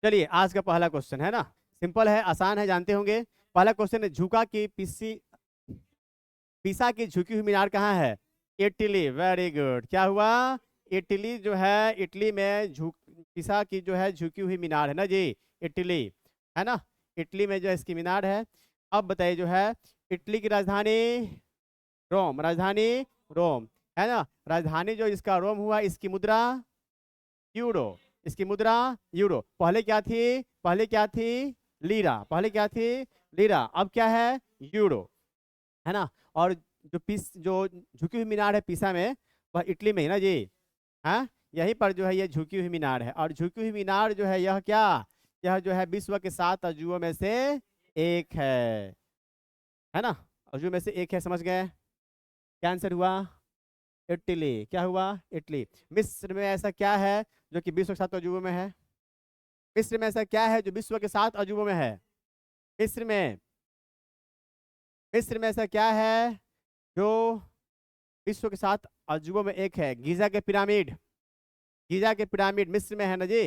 चलिए आज का पहला क्वेश्चन है ना, सिंपल है, आसान है, जानते होंगे। पहला क्वेश्चन है, झुका की पिसा की झुकी हुई मीनार कहाँ है? इटली। Very good. क्या हुआ? इटली जो है, इटली में झुक पिसा की जो है झुकी हुई मीनार है ना जी, इटली, है ना। इटली में जो है इसकी मीनार है। अब बताइए जो है, इटली की राजधानी रोम, राजधानी रोम, है ना। राजधानी जो इसका रोम हुआ, इसकी मुद्रा यूरो, इसकी मुद्रा यूरो। पहले क्या थी? पहले क्या थी? लीरा। पहले क्या थी? लीरा। अब क्या है? यूरो, है ना। और जो झुकी हुई मीनार है पीसा में, वह इटली में ही ना जी। हाँ, यहीं पर जो है ये झुकी हुई मीनार है। और झुकी हुई मीनार जो है यह क्या, यह जो है विश्व के 7 अजूबों में से एक है ना। अजूबों में से एक है, समझ गए? क्या आंसर हुआ? इटली। क्या हुआ? इटली। मिस्र में ऐसा क्या है जो कि विश्व के 7 अजूबों में है? मिस्र में ऐसा क्या है जो विश्व के 7 अजूबों में है? मिस्र में, मिस्र में ऐसा क्या है जो विश्व के 7 अजूबों में एक है? गीजा के पिरामिड, गीजा के पिरामिड मिस्र में है ना जी।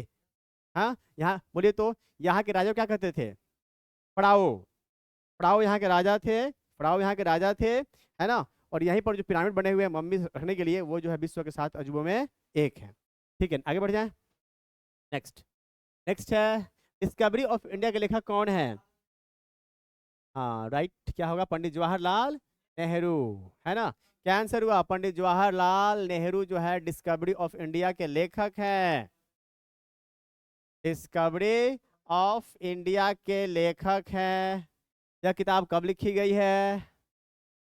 हाँ, यहाँ बोलिए तो, यहाँ के राजा क्या कहते थे? फराओ। फराओ यहाँ के राजा थे, फराओ यहाँ के राजा थे, है ना। और यहीं पर जो पिरामिड बने हुए हैं मम्मी रखने के लिए, वो जो है विश्व के 7 अजूबों में एक है। ठीक है, आगे बढ़ जाए। नेक्स्ट, नेक्स्ट है, डिस्कवरी ऑफ इंडिया के लेखक कौन है? हाँ राइट, क्या होगा? पंडित जवाहरलाल नेहरू, है ना। क्या आंसर हुआ? पंडित जवाहरलाल नेहरू जो है डिस्कवरी ऑफ इंडिया के लेखक हैं। डिस्कवरी ऑफ इंडिया के लेखक हैं। यह किताब कब लिखी गई है?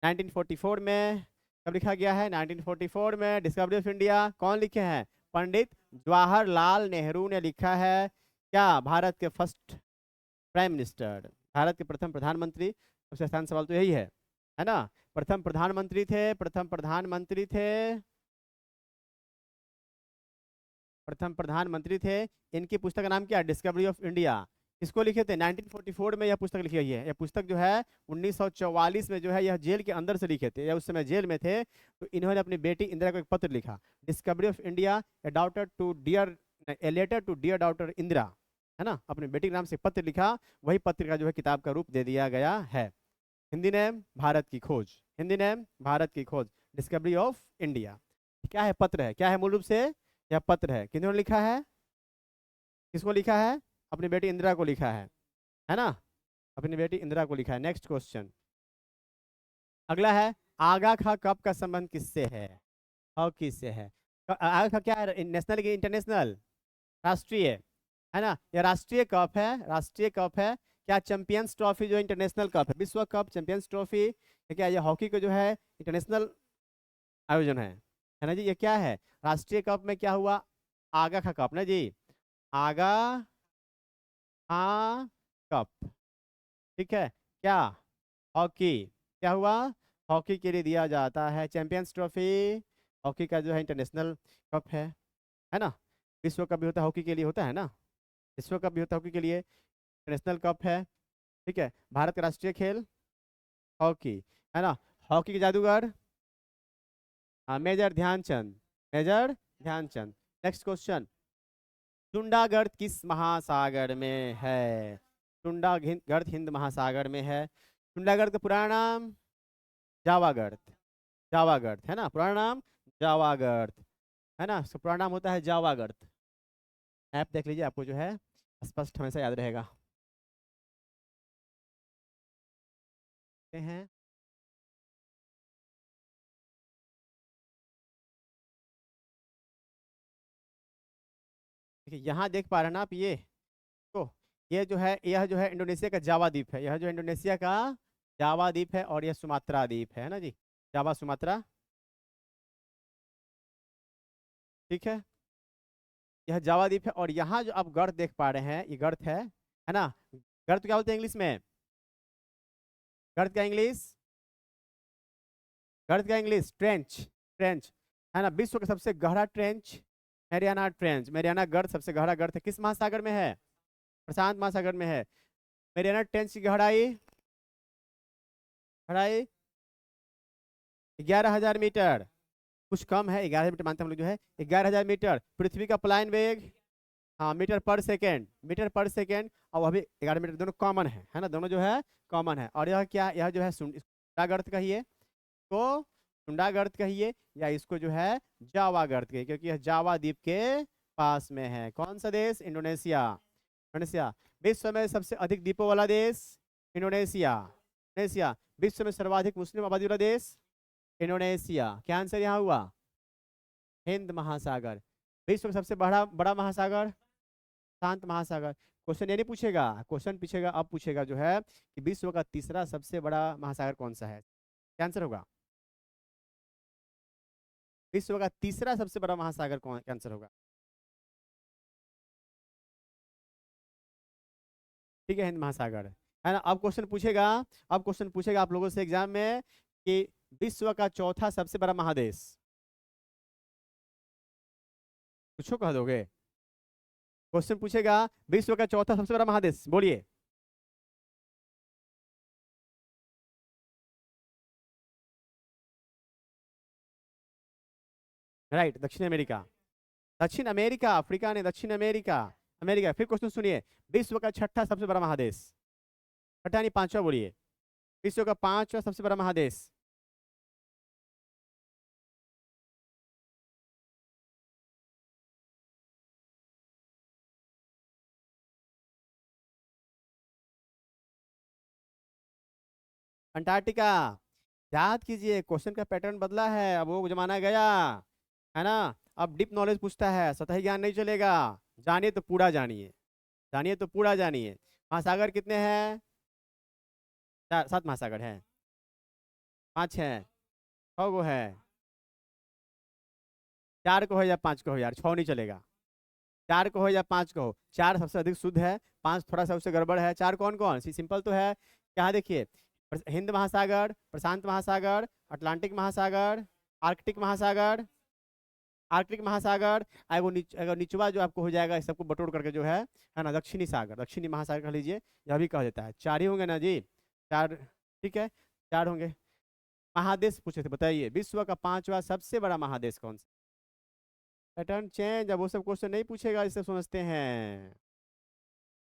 1944 में। कब लिखा गया है? 1944 में। डिस्कवरी ऑफ इंडिया कौन लिखे हैं? पंडित जवाहरलाल नेहरू ने लिखा है। क्या भारत के फर्स्ट प्राइम मिनिस्टर, भारत के प्रथम प्रधानमंत्री? सबसे आसान सवाल तो यही है ना। प्रथम प्रधानमंत्री थे, प्रथम प्रधानमंत्री थे, प्रथम प्रधानमंत्री थे। इनकी पुस्तक का नाम क्या है? Discovery of India. किसको लिखे थे? 1944 में यह पुस्तक लिखी गई है। यह पुस्तक जो है 1944 में जो है यह जेल के अंदर से लिखे थे, या उस समय जेल में थे। तो इन्होंने अपनी बेटी इंदिरा को एक पत्र लिखा, discovery of India, a daughter to dear, a letter to dear daughter Indira, है ना। अपनी बेटी के नाम से पत्र लिखा, वही पत्र का जो है किताब का रूप दे दिया गया है। हिंदी नेम भारत की खोज, हिंदी नेम भारत की खोज, डिस्कवरी ऑफ इंडिया। क्या है? पत्र है। क्या है मूल रूप से? यह पत्र है। किन्होंने लिखा है? किसको लिखा है? अपनी बेटी इंदिरा को लिखा है ना। अपनी बेटी इंदिरा को लिखा है। नेक्स्ट क्वेश्चन, अगला है, आगा खा कप का संबंध किससे है? हॉकी से है। आगा खा क्या है? नेशनल की इंटरनेशनल? राष्ट्रीय, है ना। यह राष्ट्रीय कप है, राष्ट्रीय कप है। क्या चैंपियंस ट्रॉफी जो इंटरनेशनल कप है, विश्व कप, चैंपियंस ट्रॉफी, ये क्या? ये हॉकी को जो है इंटरनेशनल आयोजन है ना जी। ये क्या है? राष्ट्रीय कप में क्या हुआ? आगा खा कप ना जी, आगा हाँ कप। ठीक है। क्या? हॉकी। क्या हुआ? हॉकी के लिए दिया जाता है चैंपियंस ट्रॉफी। हॉकी का जो है इंटरनेशनल कप है ना। विश्व कप भी होता है हॉकी के लिए, होता है ना। विश्व कप भी होता है हॉकी के लिए, नेशनल कप है। ठीक है। भारत का राष्ट्रीय खेल हॉकी, है ना। हॉकी के जादूगर, हाँ, major Dhyanchand, major Dhyanchand. Next question, टुंडागढ़ किस महासागर में है? टुंडागढ़ हिंद महासागर में है। टुंडागढ़ का पुराना नाम जावागढ़, जावागढ़, है ना। पुराना नाम जावागढ़, है ना। इसका पुराना नाम होता है जावागढ़। ऐप देख लीजिए, आपको जो है स्पष्ट हमेशा याद रहेगा। हैं, देखिए यहाँ देख पा रहे हैं ना आप, ये तो, ये जो है, यह जो है इंडोनेशिया का जावा द्वीप है। यह जो इंडोनेशिया का जावा द्वीप है, और यह सुमात्रा द्वीप है ना जी, जावा सुमात्रा। ठीक है। यह जावा द्वीप है, और यहाँ जो आप गर्त देख पा रहे हैं, ये गर्त है ना। गर्त क्या बोलते हैं इंग्लिश में? गर्त क्या इंग्लिश? गर्त क्या इंग्लिश? ट्रेंच, ट्रेंच, है ना। विश्व का सबसे गहरा ट्रेंच मैरियाना ट्रेंच, मैरियाना गर्त सबसे गहरा गर्त है। किस महासागर में है? प्रशांत महासागर में है। मैरियाना ट्रेंच की गहराई, गहराई 11,000 मीटर। कुछ कम है, 11,000 मीटर मानते हैं हम लोग जो है, 11,000 मीटर। पृथ्वी का पलायन वेग हाँ, मीटर पर सेकेंड, मीटर पर सेकेंड। और वह भी 11 मीटर, दोनों कॉमन है ना, दोनों जो है कॉमन है। और यह क्या, यह जो है शुंडागर्त कहिए तो, शुंडागर्त कहिए, या इसको जो है जावा गर्त कहिए, क्योंकि यह जावा द्वीप के पास में है। कौन सा देश? इंडोनेशिया। इंडोनेशिया। विश्व में सबसे अधिक द्वीपों वाला देश? इंडोनेशिया। इंडोनेशिया। विश्व में सर्वाधिक मुस्लिम आबादी वाला देश? इंडोनेशिया। क्या आंसर यहाँ हुआ? हिंद महासागर। विश्व में सबसे बड़ा बड़ा महासागर? शांत महासागर। क्वेश्चन ये नहीं पूछेगा, क्वेश्चन पूछेगा, अब पूछेगा जो है कि विश्व का तीसरा सबसे बड़ा महासागर कौन सा है। क्या आंसर होगा? विश्व का तीसरा सबसे बड़ा महासागर कौन, क्या आंसर होगा? ठीक है, हिंद महासागर है ना। अब क्वेश्चन पूछेगा, अब क्वेश्चन पूछेगा आप लोगों से एग्जाम में कि विश्व का चौथा सबसे बड़ा महादेश, कुछ कह दोगे? क्वेश्चन पूछेगा विश्व का चौथा सबसे बड़ा महादेश, बोलिए। राइट, दक्षिण अमेरिका। दक्षिण अमेरिका, अफ्रीका ने, दक्षिण अमेरिका। अमेरिका। फिर क्वेश्चन सुनिए, विश्व का छठा सबसे बड़ा महादेश, छठा नहीं पांचवा बोलिए, विश्व का पांचवा सबसे बड़ा महादेश। अंटार्कटिका। याद कीजिए, क्वेश्चन का पैटर्न बदला है, अब वो जमाना गया है ना। अब डीप नॉलेज पूछता है, सतही ज्ञान नहीं चलेगा। जानिए तो पूरा जानिए, जानिए तो पूरा जानिए। महासागर कितने हैं? चार, 7 महासागर हैं। 5 हैं, 6 गो है। 4 को हो या 5 को हो यार, 6 नहीं चलेगा। 4 को हो या 5 को हो, 4 सबसे अधिक शुद्ध है, 5 थोड़ा सा उससे गड़बड़ है। 4 कौन कौन सी? सिंपल तो है। क्या देखिए, हिंद महासागर, प्रशांत महासागर, अटलांटिक महासागर, आर्कटिक महासागर, आर्कटिक महासागर। अगर निचवा जो आपको हो जाएगा, इस सबको बटोर करके जो है ना, दक्षिणी सागर, दक्षिणी महासागर कह लीजिए, यह भी कहा जाता है। 4 ही होंगे ना जी, 4। ठीक है, 4 होंगे। महादेश पूछे थे, बताइए विश्व का पांचवा सबसे बड़ा महादेश कौन सा? पैटर्न चेंज, अब वो सब क्वेश्चन नहीं पूछेगा, इससे समझते हैं।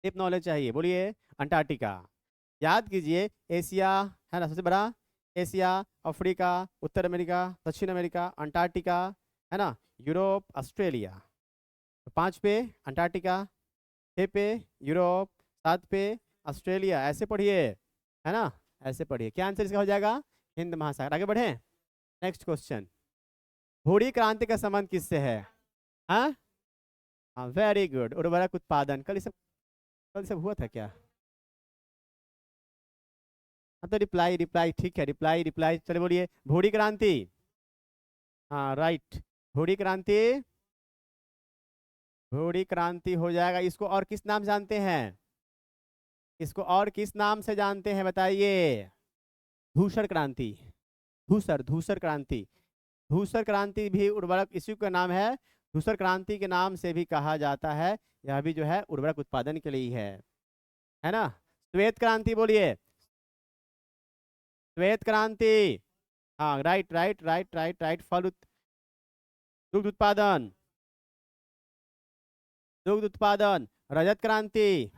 डीप नॉलेज चाहिए, बोलिए। अंटार्कटिका। याद कीजिए, एशिया है ना सबसे बड़ा, एशिया, अफ्रीका, उत्तर अमेरिका, दक्षिण अमेरिका, अंटार्कटिका, है ना, यूरोप, ऑस्ट्रेलिया। तो 5 पे अंटार्कटिका, 6 पे यूरोप, 7 पे ऑस्ट्रेलिया। ऐसे पढ़िए, है ना, ऐसे पढ़िए। क्या आंसर इसका हो जाएगा? हिंद महासागर। आगे बढ़े, नेक्स्ट क्वेश्चन। भूरी क्रांति का संबंध किससे है? हाँ हाँ, वेरी गुड। उर्वरक उत्पादन, कल ये सब हुआ था क्या? हाँ तो रिप्लाई, रिप्लाई ठीक है, रिप्लाई, रिप्लाई। चलिए बोलिए, भूरी क्रांति। हाँ राइट, भूरी क्रांति, भूरी क्रांति हो जाएगा। इसको और किस नाम जानते हैं? इसको और किस नाम से जानते हैं बताइए? धूसर क्रांति, धूसर, धूसर क्रांति। धूसर क्रांति भी उर्वरक, इसी का नाम है, धूसर क्रांति के नाम से भी कहा जाता है। यह भी जो है उर्वरक उत्पादन के लिए ही है ना। श्वेत क्रांति बोलिए, श्वेत क्रांति। हाँ right, right, right, right, right. दुग्ध उत्पादन, दुग्ध उत्पादन। रजत क्रांति,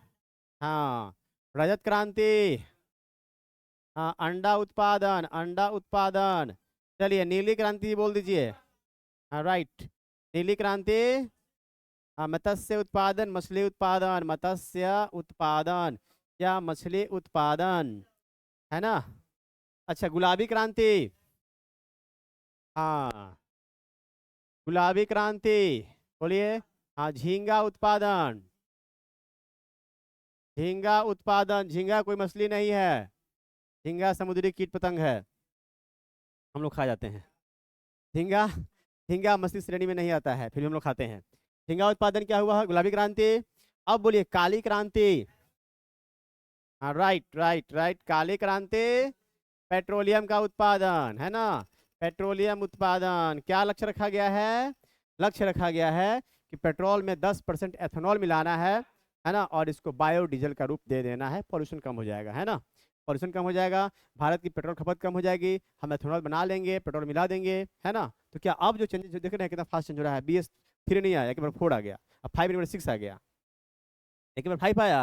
हाँ, रजत क्रांति। हाँ, अंडा उत्पादन, अंडा उत्पादन। चलिए, नीली क्रांति बोल दीजिए। हाँ राइट, नीली क्रांति। हाँ, मत्स्य उत्पादन, मछली उत्पादन, मत्स्य उत्पादन या मछली उत्पादन, है ना। अच्छा, गुलाबी क्रांति। हाँ, गुलाबी क्रांति बोलिए। हाँ, झींगा उत्पादन, झींगा उत्पादन। झींगा कोई मछली नहीं है, झींगा समुद्री कीट पतंग है, हम लोग खा जाते हैं। झींगा, झींगा मछली श्रेणी में नहीं आता है, फिर भी हम लोग खाते हैं। झींगा उत्पादन क्या हुआ है? गुलाबी क्रांति। अब बोलिए, काली क्रांति। हाँ राइट, राइट, राइट, काली क्रांति। पेट्रोलियम का उत्पादन, है ना, पेट्रोलियम उत्पादन। क्या लक्ष्य रखा गया है? लक्ष्य रखा गया है कि पेट्रोल में 10% एथेनॉल मिलाना है ना, और इसको बायोडीजल का रूप दे देना है। पॉल्यूशन कम हो जाएगा, है ना, पॉल्यूशन कम हो जाएगा, भारत की पेट्रोल खपत कम हो जाएगी, हम एथेनॉल बना लेंगे, पेट्रोल मिला देंगे, है ना। तो क्या अब जो चेंजेस देख रहे हैं, कितना फास्ट चेंज हो रहा है। 3 नहीं आया, एक बार 4 आ गया, अब 5 एक बार 6 आ गया, एक बार 5 आया।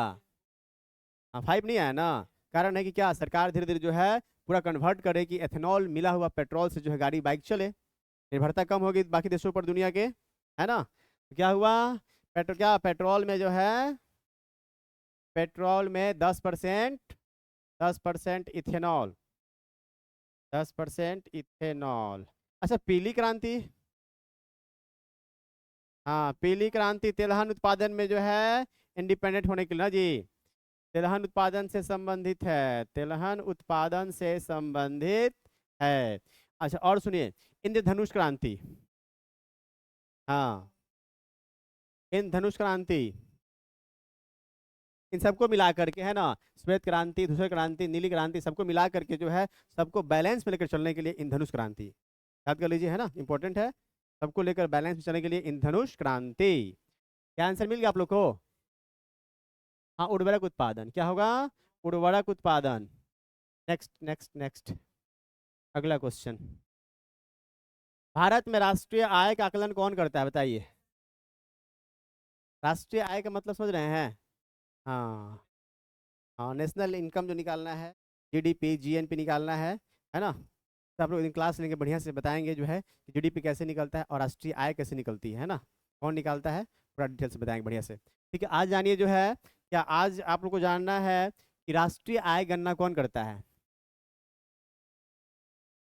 हाँ 5 नहीं आया ना, कारण है कि क्या सरकार धीरे धीरे जो है पूरा कन्वर्ट करे कि एथेनॉल मिला हुआ पेट्रोल से जो है गाड़ी बाइक चले, निर्भरता कम होगी बाकी देशों पर दुनिया के, है ना। तो क्या हुआ, पेट्रोल में जो है, पेट्रोल में 10%, 10% इथेनॉल, 10% इथेनॉल। अच्छा पीली क्रांति, हाँ पीली क्रांति तिलहन उत्पादन में जो है इंडिपेंडेंट होने के लिए ना जी, तिलहन उत्पादन से संबंधित है, तिलहन उत्पादन से संबंधित है। अच्छा और सुनिए, इंद्रधनुष क्रांति, हाँ इंद्रधनुष क्रांति, इन सबको मिला करके है ना, श्वेत क्रांति, धूसर क्रांति, नीली क्रांति, सबको मिला करके जो है सबको बैलेंस में लेकर चलने के लिए इंद्रधनुष क्रांति, याद कर लीजिए, है ना, इंपॉर्टेंट है, सबको लेकर बैलेंस में चलने के लिए इंद्रधनुष क्रांति। क्या आंसर मिल गया आप लोग को। हाँ उर्वरक उत्पादन, क्या होगा, उर्वरक उत्पादन। नेक्स्ट नेक्स्ट नेक्स्ट, अगला क्वेश्चन, भारत में राष्ट्रीय आय का आकलन कौन करता है बताइए। राष्ट्रीय आय का मतलब समझ रहे हैं, हाँ हाँ नेशनल इनकम जो निकालना है, जीडीपी जीएनपी निकालना है ना। तो आप लोग दिन क्लास लेंगे बढ़िया से बताएंगे जो है कि जीडीपी कैसे निकलता है और राष्ट्रीय आय कैसे निकलती है ना, कौन निकालता है, पूरा डिटेल से बताएंगे बढ़िया से। ठीक है, आज जानिए जो है, क्या आज आप लोग को जानना है कि राष्ट्रीय आय गणना कौन करता है।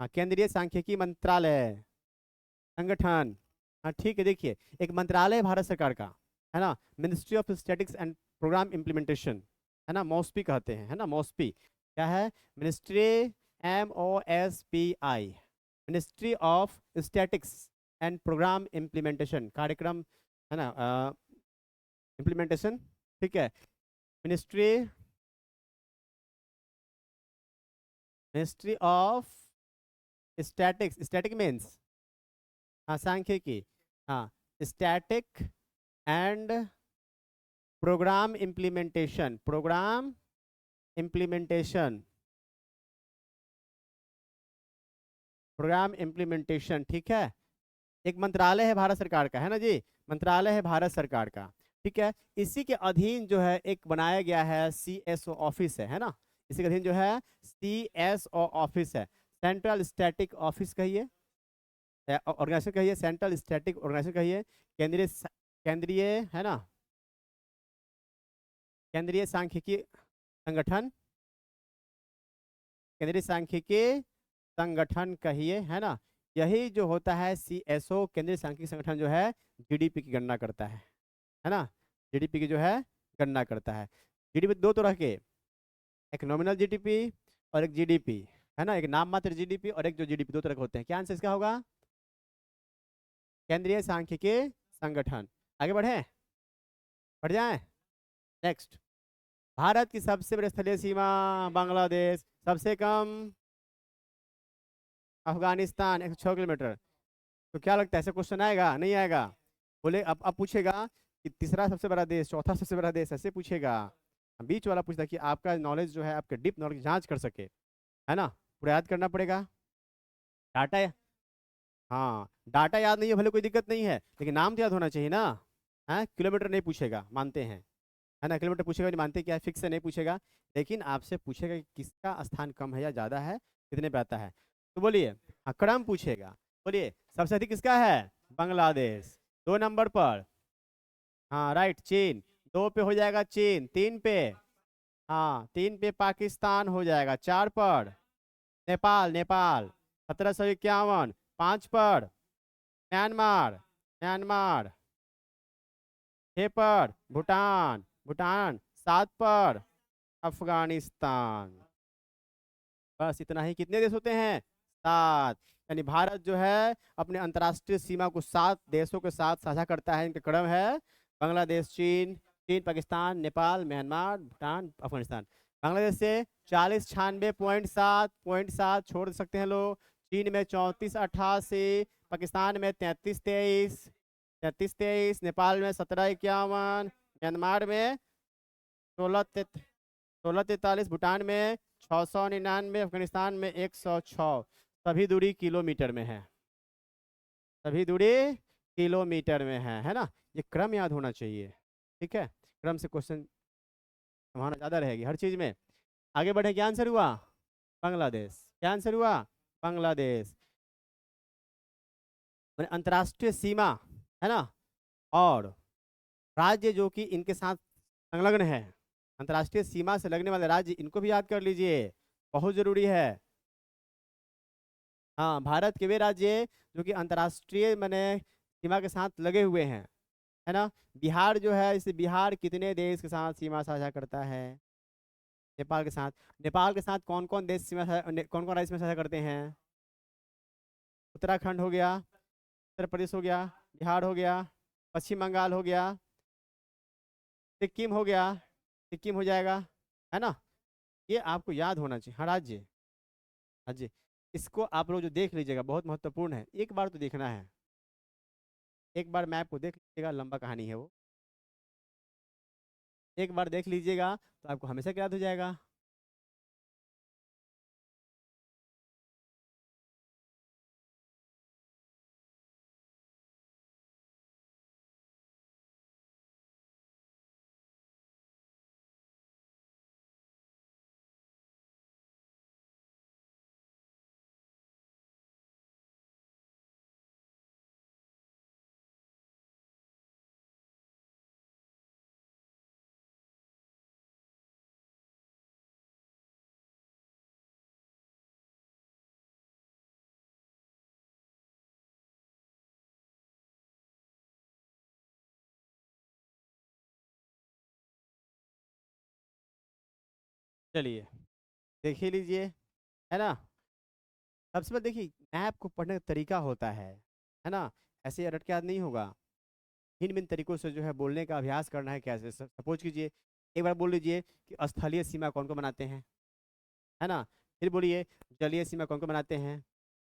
हाँ केंद्रीय सांख्यिकी मंत्रालय, संगठन। हाँ ठीक है, देखिए एक मंत्रालय है भारत सरकार का, है ना, ministry of statistics and programme implementation, है ना, मॉस्पी कहते हैं, है ना, मॉस्पी क्या है, ministry, MOSPI, ministry of statistics and programme implementation, कार्यक्रम, है ना, इम्प्लीमेंटेशन, ठीक है, ministry, ministry of statistics, static means, हाँ सांख्यिकी, हाँ static and programme implementation, programme implementation, programme implementation, ठीक है, एक मंत्रालय है भारत सरकार का, है ना जी, मंत्रालय है भारत सरकार का, ठीक है, इसी के अधीन जो है एक बनाया गया है CSO ऑफिस है ना, इसी के अधीन जो है CSO ऑफिस है, सेंट्रल स्टैटिक ऑफिस कहिए, ऑर्गेनाइजेशन कहिए, सेंट्रल स्टैटिक ऑर्गेनाइजेशन कहिए, केंद्रीय केंद्रीय है ना, केंद्रीय सांख्यिकी संगठन, केंद्रीय सांख्यिकी संगठन कहिए, है ना, यही जो होता है CSO, केंद्रीय सांख्यिकी संगठन जो है जीडीपी की गणना करता है ना, जीडीपी की जो है गणना करता है। जीडीपी दो तरह के, एक नॉमिनल जीडीपी और एक जीडीपी, है ना, एक नाम मात्र जीडीपी और एक जो जीडीपी, दो तरह के होते हैं। क्या आंसर इसका होगा, केंद्रीय सांख्यिकी संगठन। आगे बढ़े, बढ़ जाए, नेक्स्ट, भारत की सबसे बड़ी स्थलीय सीमा बांग्लादेश, सबसे कम अफगानिस्तान 106 किलोमीटर। तो क्या लगता है ऐसे क्वेश्चन आएगा नहीं आएगा, बोले अब पूछेगा कि तीसरा सबसे बड़ा देश, चौथा सबसे बड़ा देश, ऐसे पूछेगा, बीच वाला पूछता कि आपका नॉलेज जो है, आपके डीप नॉलेज जांच कर सके, है ना, पूरा याद करना पड़ेगा डाटा, हाँ डाटा याद नहीं है भले कोई दिक्कत नहीं है, लेकिन नाम तो याद होना चाहिए ना, है, किलोमीटर नहीं पूछेगा मानते हैं, है ना, किलोमीटर पूछेगा नहीं मानते, क्या फिक्स से नहीं पूछेगा, लेकिन आपसे पूछेगा कि किसका स्थान कम है या ज़्यादा है, कितने पे आता है, तो बोलिए, हाँ क्रम पूछेगा, बोलिए सबसे अधिक किसका है, बांग्लादेश, 2 नंबर पर, हाँ राइट चीन, 2 पे हो जाएगा चीन, 3 पे, हाँ 3 पे पाकिस्तान हो जाएगा, 4 पर नेपाल, नेपाल 1751, 5 पर म्यांमार, म्यांमार 6 पर भूटान, भूटान 7 पर अफगानिस्तान, बस इतना ही। कितने देश होते हैं, 7, यानी भारत जो है अपने अंतर्राष्ट्रीय सीमा को 7 देशों के साथ साझा करता है, इनका क्रम है बांग्लादेश, चीन, पाकिस्तान, नेपाल, म्यांमार, भूटान, अफगानिस्तान। बांग्लादेश से 4096.7 छोड़ सकते हैं लोग, चीन में 3488, पाकिस्तान में 3323, नेपाल में 1751, म्यांमार में 1643, भूटान में 699, अफगानिस्तान में 106, सभी दूरी किलोमीटर में है, सभी दूरी किलोमीटर में है ना। ये क्रम याद होना चाहिए, ठीक है, क्रम से क्वेश्चन संभावना ज़्यादा रहेगी हर चीज़ में। आगे बढ़े, क्या आंसर हुआ? बांग्लादेश। क्या आंसर हुआ? बांग्लादेश। अंतर्राष्ट्रीय सीमा, है ना, और राज्य जो कि इनके साथ संलग्न है, अंतर्राष्ट्रीय सीमा से लगने वाले राज्य, इनको भी याद कर लीजिए, बहुत जरूरी है। हाँ, भारत के वे राज्य जो कि अंतर्राष्ट्रीय माने सीमा के साथ लगे हुए हैं, है ना। बिहार जो है, इसे बिहार कितने देश के साथ सीमा साझा करता है? नेपाल के साथ। नेपाल के साथ कौन कौन देश सीमा कौन कौन राज्य सीमा साझा करते हैं? उत्तराखंड हो गया, उत्तर प्रदेश हो गया, बिहार हो गया, पश्चिम बंगाल हो गया, सिक्किम हो गया, सिक्किम हो जाएगा, है ना। ये आपको याद होना चाहिए, हाँ राज्य, हाँ जी। इसको आप लोग जो देख लीजिएगा, बहुत महत्वपूर्ण है, एक बार तो देखना है, एक बार मैप को देख लीजिएगा, लंबा कहानी है वो, एक बार देख लीजिएगा तो आपको हमेशा याद हो जाएगा। चलिए देख ही लीजिए, है ना। सबसे पहले देखिए, मैप को पढ़ने का तरीका होता है ना, ऐसे ही रट के याद नहीं होगा। भिन्न भिन्न तरीकों से जो है बोलने का अभ्यास करना है। कैसे? सपोज कीजिए, एक बार बोल लीजिए कि स्थलीय सीमा कौन कौन बनाते हैं, है ना। फिर बोलिए जलीय सीमा कौन कौन बनाते हैं।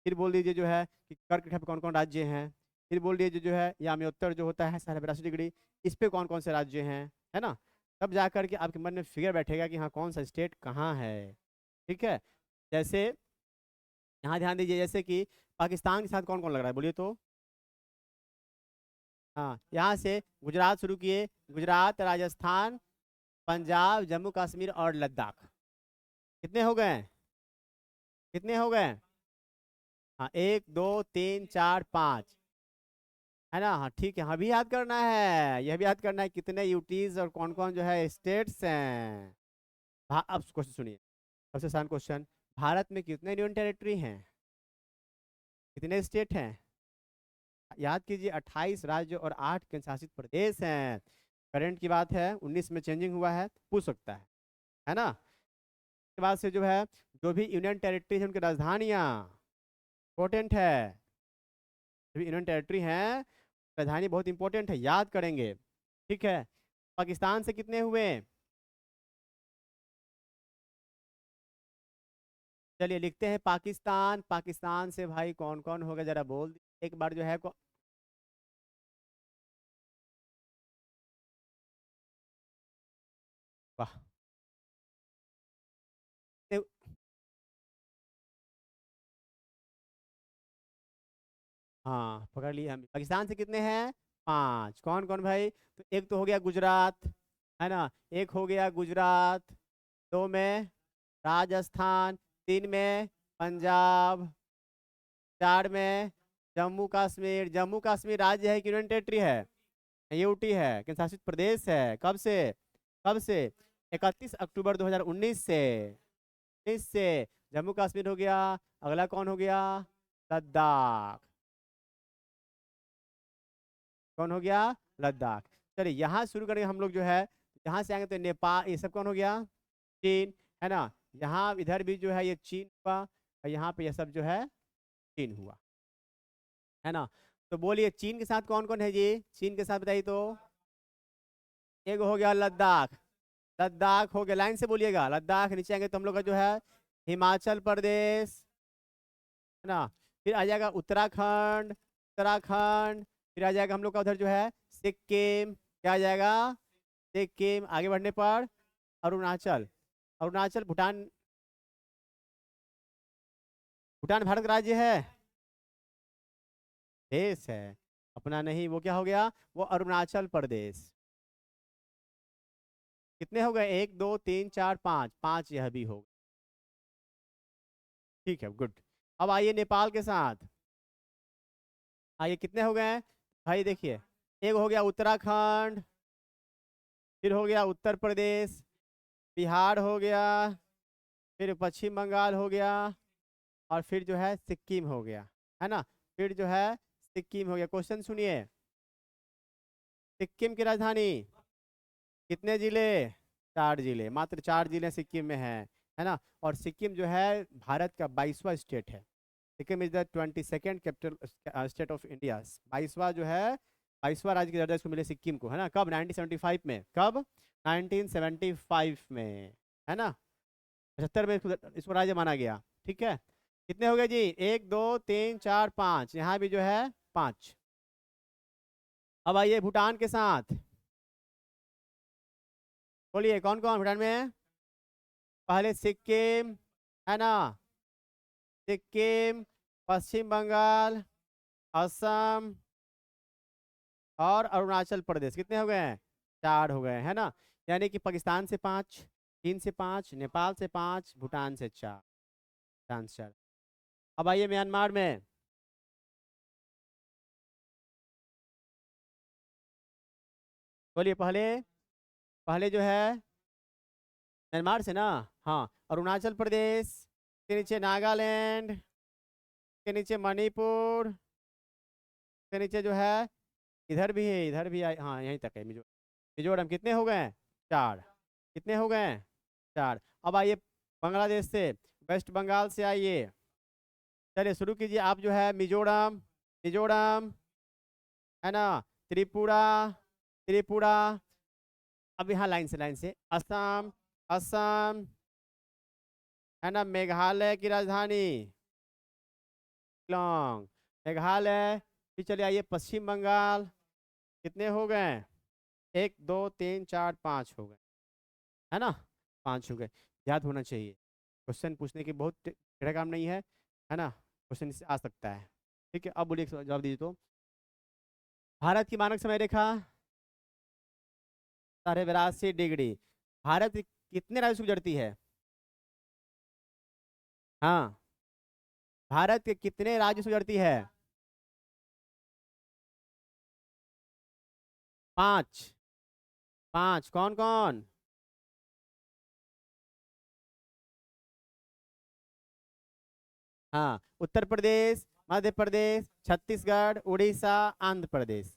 फिर बोल दीजिए जो है कि कर्कटक पे कौन कौन राज्य हैं। फिर बोल दीजिए जो है याम्योत्तर जो होता है 82°, इस पे कौन कौन से राज्य हैं, है ना। तब जा करके आपके मन में फिगर बैठेगा कि हाँ कौन सा स्टेट कहाँ है, ठीक है। जैसे यहाँ ध्यान दीजिए, जैसे कि पाकिस्तान के साथ कौन कौन लग रहा है, बोलिए तो। हाँ, यहाँ से गुजरात शुरू किए, गुजरात, राजस्थान, पंजाब, जम्मू कश्मीर और लद्दाख। कितने हो गए? कितने हो गए? हाँ, 1 2 3 4 5, है ना। हाँ ठीक है, हाँ भी याद करना है, यह भी याद करना है कितने यूटीज और कौन कौन जो है स्टेट्स हैं। अब क्वेश्चन सुनिए, सबसे आसान क्वेश्चन, भारत में कितने यूनियन टेरिटरी हैं? कितने स्टेट हैं? याद कीजिए, 28 राज्य और 8 केंद्र शासित प्रदेश हैं। करंट की बात है, 19 में चेंजिंग हुआ है, पूछ सकता है ना। के बाद से जो है, जो भी यूनियन टेरिटरी है उनकी राजधानियाँ इंपॉर्टेंट है। जो भी यूनियन टेरिटरी हैं, राजधानी बहुत इंपॉर्टेंट है, याद करेंगे, ठीक है। पाकिस्तान से कितने हुए? चलिए लिखते हैं पाकिस्तान। पाकिस्तान से भाई कौन कौन होगा, जरा बोल दीजिए एक बार जो है वाह। ए- हाँ पकड़ लिए हम। पाकिस्तान से कितने हैं? 5। कौन कौन भाई? तो एक तो हो गया गुजरात, है ना। एक हो गया गुजरात, 2 में राजस्थान, 3 में पंजाब, 4 में जम्मू कश्मीर। जम्मू कश्मीर राज्य है कि यूनियन टेरिटरी है? यूटी है, केंद्र शासित प्रदेश है। कब से? कब से? 31 अक्टूबर 2019 से। 19 से जम्मू कश्मीर हो गया। अगला कौन हो गया? लद्दाख। कौन हो गया? लद्दाख। चलिए यहाँ शुरू करेंगे हम लोग जो है, यहाँ से आएंगे तो नेपाल, ये सब कौन हो गया? चीन, है ना। यहाँ इधर भी जो है ये चीन हुआ, और यहाँ पे ये सब जो है चीन हुआ, है ना। तो बोलिए चीन के साथ कौन कौन है जी? चीन के साथ बताइए तो। एक हो गया लद्दाख, लद्दाख हो गया, लाइन से बोलिएगा। लद्दाख, नीचे आएंगे तो हम लोग का जो है हिमाचल प्रदेश, है ना। फिर आ जाएगा उत्तराखंड, उत्तराखंड। फिर आ जाएगा हम लोग का उधर जो है सिक्किम, क्या आ जाएगा? सिक्किम। आगे बढ़ने पर अरुणाचल, अरुणाचल। भूटान, भूटान भारत का राज्य है? देश है। अपना नहीं, वो क्या हो गया, वो अरुणाचल प्रदेश। कितने हो गए, 1 2 3 4 5, 5 यह भी हो गए। ठीक है, गुड। अब आइए नेपाल के साथ। आइए कितने हो गए भाई, देखिए, एक हो गया उत्तराखंड, फिर हो गया उत्तर प्रदेश, बिहार हो गया, फिर पश्चिम बंगाल हो गया, और फिर जो है सिक्किम हो गया, है ना। फिर जो है सिक्किम हो गया। क्वेश्चन सुनिए, सिक्किम की राजधानी, कितने जिले, 4 जिले, मात्र 4 जिले सिक्किम में है ना। और सिक्किम जो है भारत का 22वां स्टेट है। Sikkim is the 22nd capital state of India. 22वां जो है, 22वां राज्य का दर्जा इसको मिले सिक्किम को, है ना। कब, 1975 में। कब, 1975 में, है ना। 75 में इसको राज्य माना गया। ठीक है, कितने हो गए जी, 1 2 3 4 5, यहाँ भी जो है 5। अब आइए भूटान के साथ, बोलिए कौन कौन भूटान में है। पहले सिक्किम, है ना, सिक्किम, पश्चिम बंगाल, असम और अरुणाचल प्रदेश। कितने हो गए हैं, 4 हो गए, है ना। यानी कि पाकिस्तान से 5, चीन से 5, नेपाल से 5, भूटान से 4, भूटान से 4। अब आइए म्यांमार में, बोलिए पहले, पहले जो है म्यांमार से ना, हाँ, अरुणाचल प्रदेश के नीचे नागालैंड, के नीचे मणिपुर, के नीचे जो है इधर भी है, इधर भी हाँ यहीं तक है मिजोरम। कितने हो गए हैं, 4। कितने हो गए हैं, 4। अब आइए बांग्लादेश से, वेस्ट बंगाल से आइए, चलिए शुरू कीजिए आप जो है मिजोरम, मिजोरम, है ना, त्रिपुरा, त्रिपुरा। अब यहाँ लाइन से असम, असम, है ना, मेघालय की राजधानी शिलोंग, मेघालय। फिर चलिए आइए पश्चिम बंगाल। कितने हो गए, 1 2 3 4 5 हो गए, है ना, 5 हो गए। याद होना चाहिए, क्वेश्चन पूछने की बहुत टेढ़ा काम नहीं है ना, क्वेश्चन इससे आ सकता है। ठीक है, अब बोलिए जवाब दीजिए तो। भारत की मानक समय रेखा 82.5 डिग्री। भारत कितने राज्यों से गुजरती है, हाँ, भारत के कितने राज्यों से गुजरती है, 5, 5, कौन कौन, हाँ, उत्तर प्रदेश, मध्य प्रदेश, छत्तीसगढ़, उड़ीसा, आंध्र प्रदेश,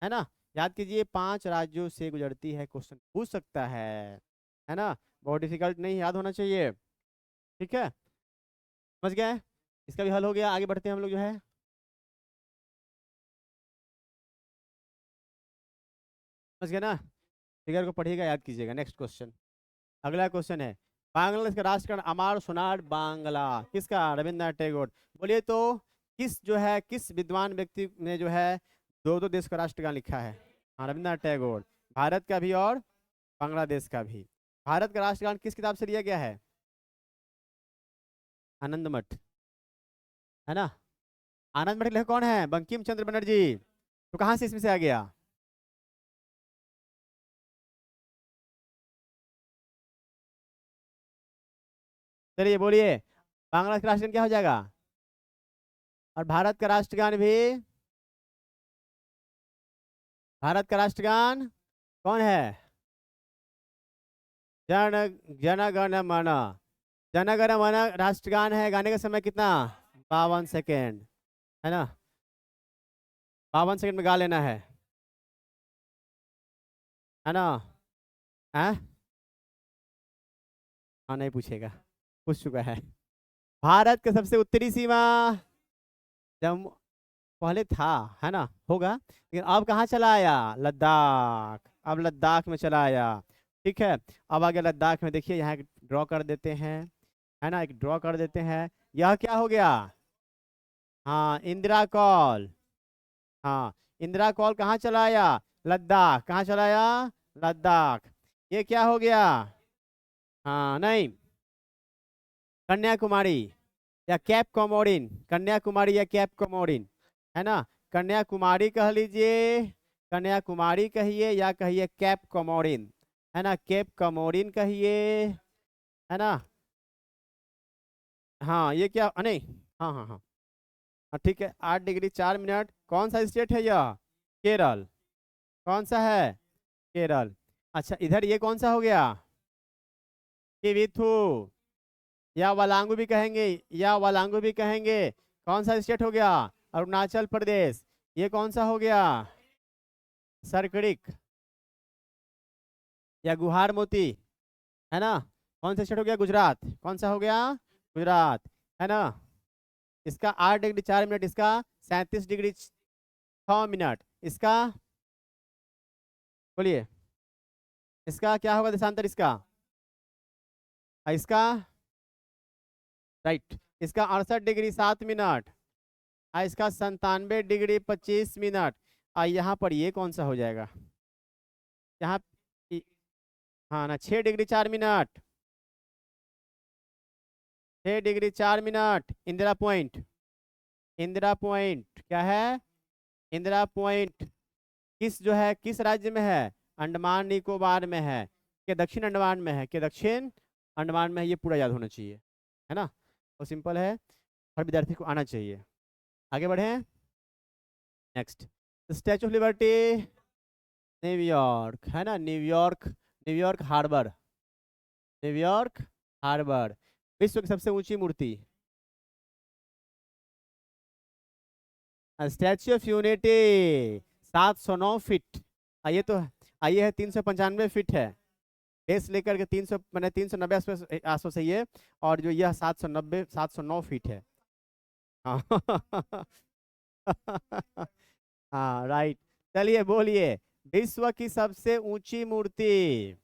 है ना। याद कीजिए 5 राज्यों से गुजरती है, क्वेश्चन पूछ सकता है ना। बहुत डिफिकल्ट नहीं, याद होना चाहिए। ठीक है, समझ गए, इसका भी हल हो गया। आगे बढ़ते हैं हम लोग जो है, समझ गए ना। फिगर को पढ़िएगा, याद कीजिएगा। नेक्स्ट क्वेश्चन, अगला क्वेश्चन है, बांग्लादेश का राष्ट्रगान अमार सोनार बांग्ला किसका, रविंद्रनाथ टैगोर। बोलिए तो, किस विद्वान व्यक्ति ने जो है दो दो देश का राष्ट्रगान लिखा है, हाँ, रविंद्रनाथ टैगोर। भारत का भी और बांग्लादेश का भी। भारत का राष्ट्रगान किस किताब से लिया गया है, आनंद मठ, है ना। आनंद मठ के लेखक कौन है, बंकिम चंद्र बनर्जी। तो कहाँ से इसमें से आ गया, चलिए बोलिए, बांग्लादेश का राष्ट्रगान क्या हो जाएगा, और भारत का राष्ट्रगान भी, भारत का राष्ट्रगान कौन है, जन जन गण मन, जन गण मन राष्ट्रगान है। गाने का समय कितना, 52 सेकेंड, है ना, 52 सेकेंड में गा लेना है ना। है, हाँ, नहीं पूछेगा, पूछ चुका है। भारत का सबसे उत्तरी सीमा, जब पहले था, है ना, होगा, लेकिन अब कहाँ चला आया, लद्दाख, अब लद्दाख में चला आया। ठीक है, अब आगे लद्दाख में देखिए, यहाँ एक ड्रॉ कर देते हैं, है ना, एक ड्रॉ कर देते हैं। यह क्या हो गया, हाँ, इंदिरा कॉल, हाँ, इंदिरा कॉल कहाँ चलाया, लद्दाख, कहाँ चलाया, लद्दाख। ये क्या हो गया, हाँ, नहीं, कन्याकुमारी या कैप कोमोरिन, कन्याकुमारी या कैप कोमोरिन, है ना। कन्याकुमारी कह लीजिए, कन्याकुमारी कहिए या कहिए कैप कमोरिन, है ना, कैप कमोरिन कहिए, है ना। हाँ ये क्या, नहीं, हाँ हाँ हाँ हाँ, ठीक है। 8 डिग्री 4 मिनट, कौन सा स्टेट है यह? केरल। कौन सा है? केरल। अच्छा, इधर ये कौन सा हो गया? किविथु, या वालांगू भी कहेंगे, या वालांगू भी कहेंगे। कौन सा स्टेट हो गया? अरुणाचल प्रदेश। ये कौन सा हो गया? सरकड़िक या गुहार मोती, है ना। कौन सा स्टेट हो गया? गुजरात। कौन सा हो गया? गुजरात, है ना। इसका 8 डिग्री 4 मिनट, इसका 37 डिग्री 6 मिनट, इसका बोलिए, इसका क्या होगा देशांतर इसका? इसका राइट, इसका 68 डिग्री 7 मिनट, इसका 97 डिग्री 25 मिनट। यहाँ पर ये कौन सा हो जाएगा? यहाँ हाँ ना, 6 degree 4 minute, 6 degree 4 minute, Indira point. Indira point क्या है? इंदिरा पॉइंट किस जो है, किस राज्य में है? अंडमान निकोबार में है, के दक्षिण अंडमान में है, के दक्षिण अंडमान में है। ये पूरा याद होना चाहिए, है ना। तो सिंपल है, हर विद्यार्थी को आना चाहिए। आगे बढ़े, next, statue of liberty, New York, है ना, New York, New York harbour, New York harbour. विश्व की सबसे ऊंची मूर्ति, स्टैच्यू ऑफ यूनिटी, 709 फीट। ये तो ये है 395 फीट है, बेस लेकर के 300 मैंने 390 आसपास है ये, और जो यह 709 फीट है। हाँ हाँ राइट। चलिए बोलिए, विश्व की सबसे ऊंची मूर्ति।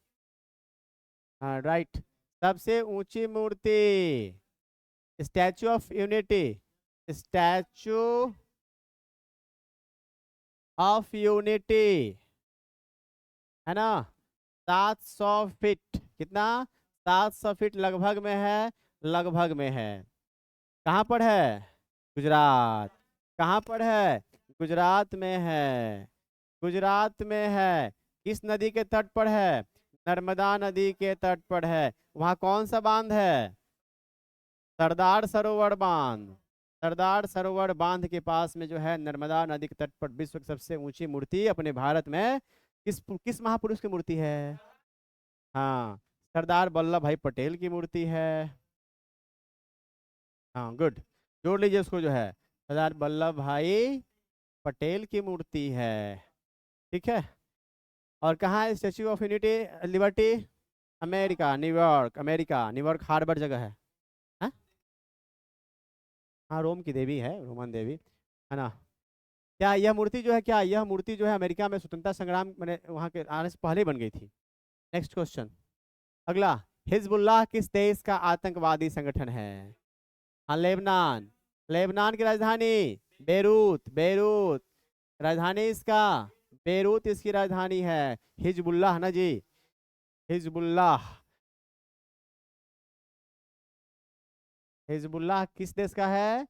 हाँ राइट, सबसे ऊंची मूर्ति, statue of unity, statue of unity, है ना। 700 फीट, कितना? 700 फीट लगभग में है, लगभग में है। कहाँ पर है? गुजरात। कहाँ पर है? गुजरात में है, गुजरात में है। किस नदी के तट पर है? नर्मदा नदी के तट पर है। वहाँ कौन सा बांध है? सरदार सरोवर बांध। सरदार सरोवर बांध के पास में जो है नर्मदा नदी के तट पर विश्व की सबसे ऊंची मूर्ति अपने भारत में किस किस महापुरुष की मूर्ति है? हाँ, सरदार वल्लभ भाई पटेल की मूर्ति है। हाँ गुड, जोड़ लीजिए उसको, जो है सरदार वल्लभ भाई पटेल की मूर्ति है। ठीक है। और कहाँ है statue of unity, liberty? America, New York, America, New York harbour जगह है। हाँ हाँ, रोम की देवी है, रोमन देवी, है ना। क्या यह मूर्ति जो है, क्या यह मूर्ति जो है अमेरिका में स्वतंत्रता संग्राम मैंने वहाँ के आने से पहले ही बन गई थी? नेक्स्ट क्वेश्चन, अगला, हिजबुल्लाह किस देश का आतंकवादी संगठन है? हाँ, लेबनान। लेबनान की राजधानी बेरूत, बेरूत, राजधानी इसका बेरूत, इसकी राजधानी है। हिजबुल्लाह ना जी, हिजबुल्लाह, हिजबुल्लाह किस देश का है?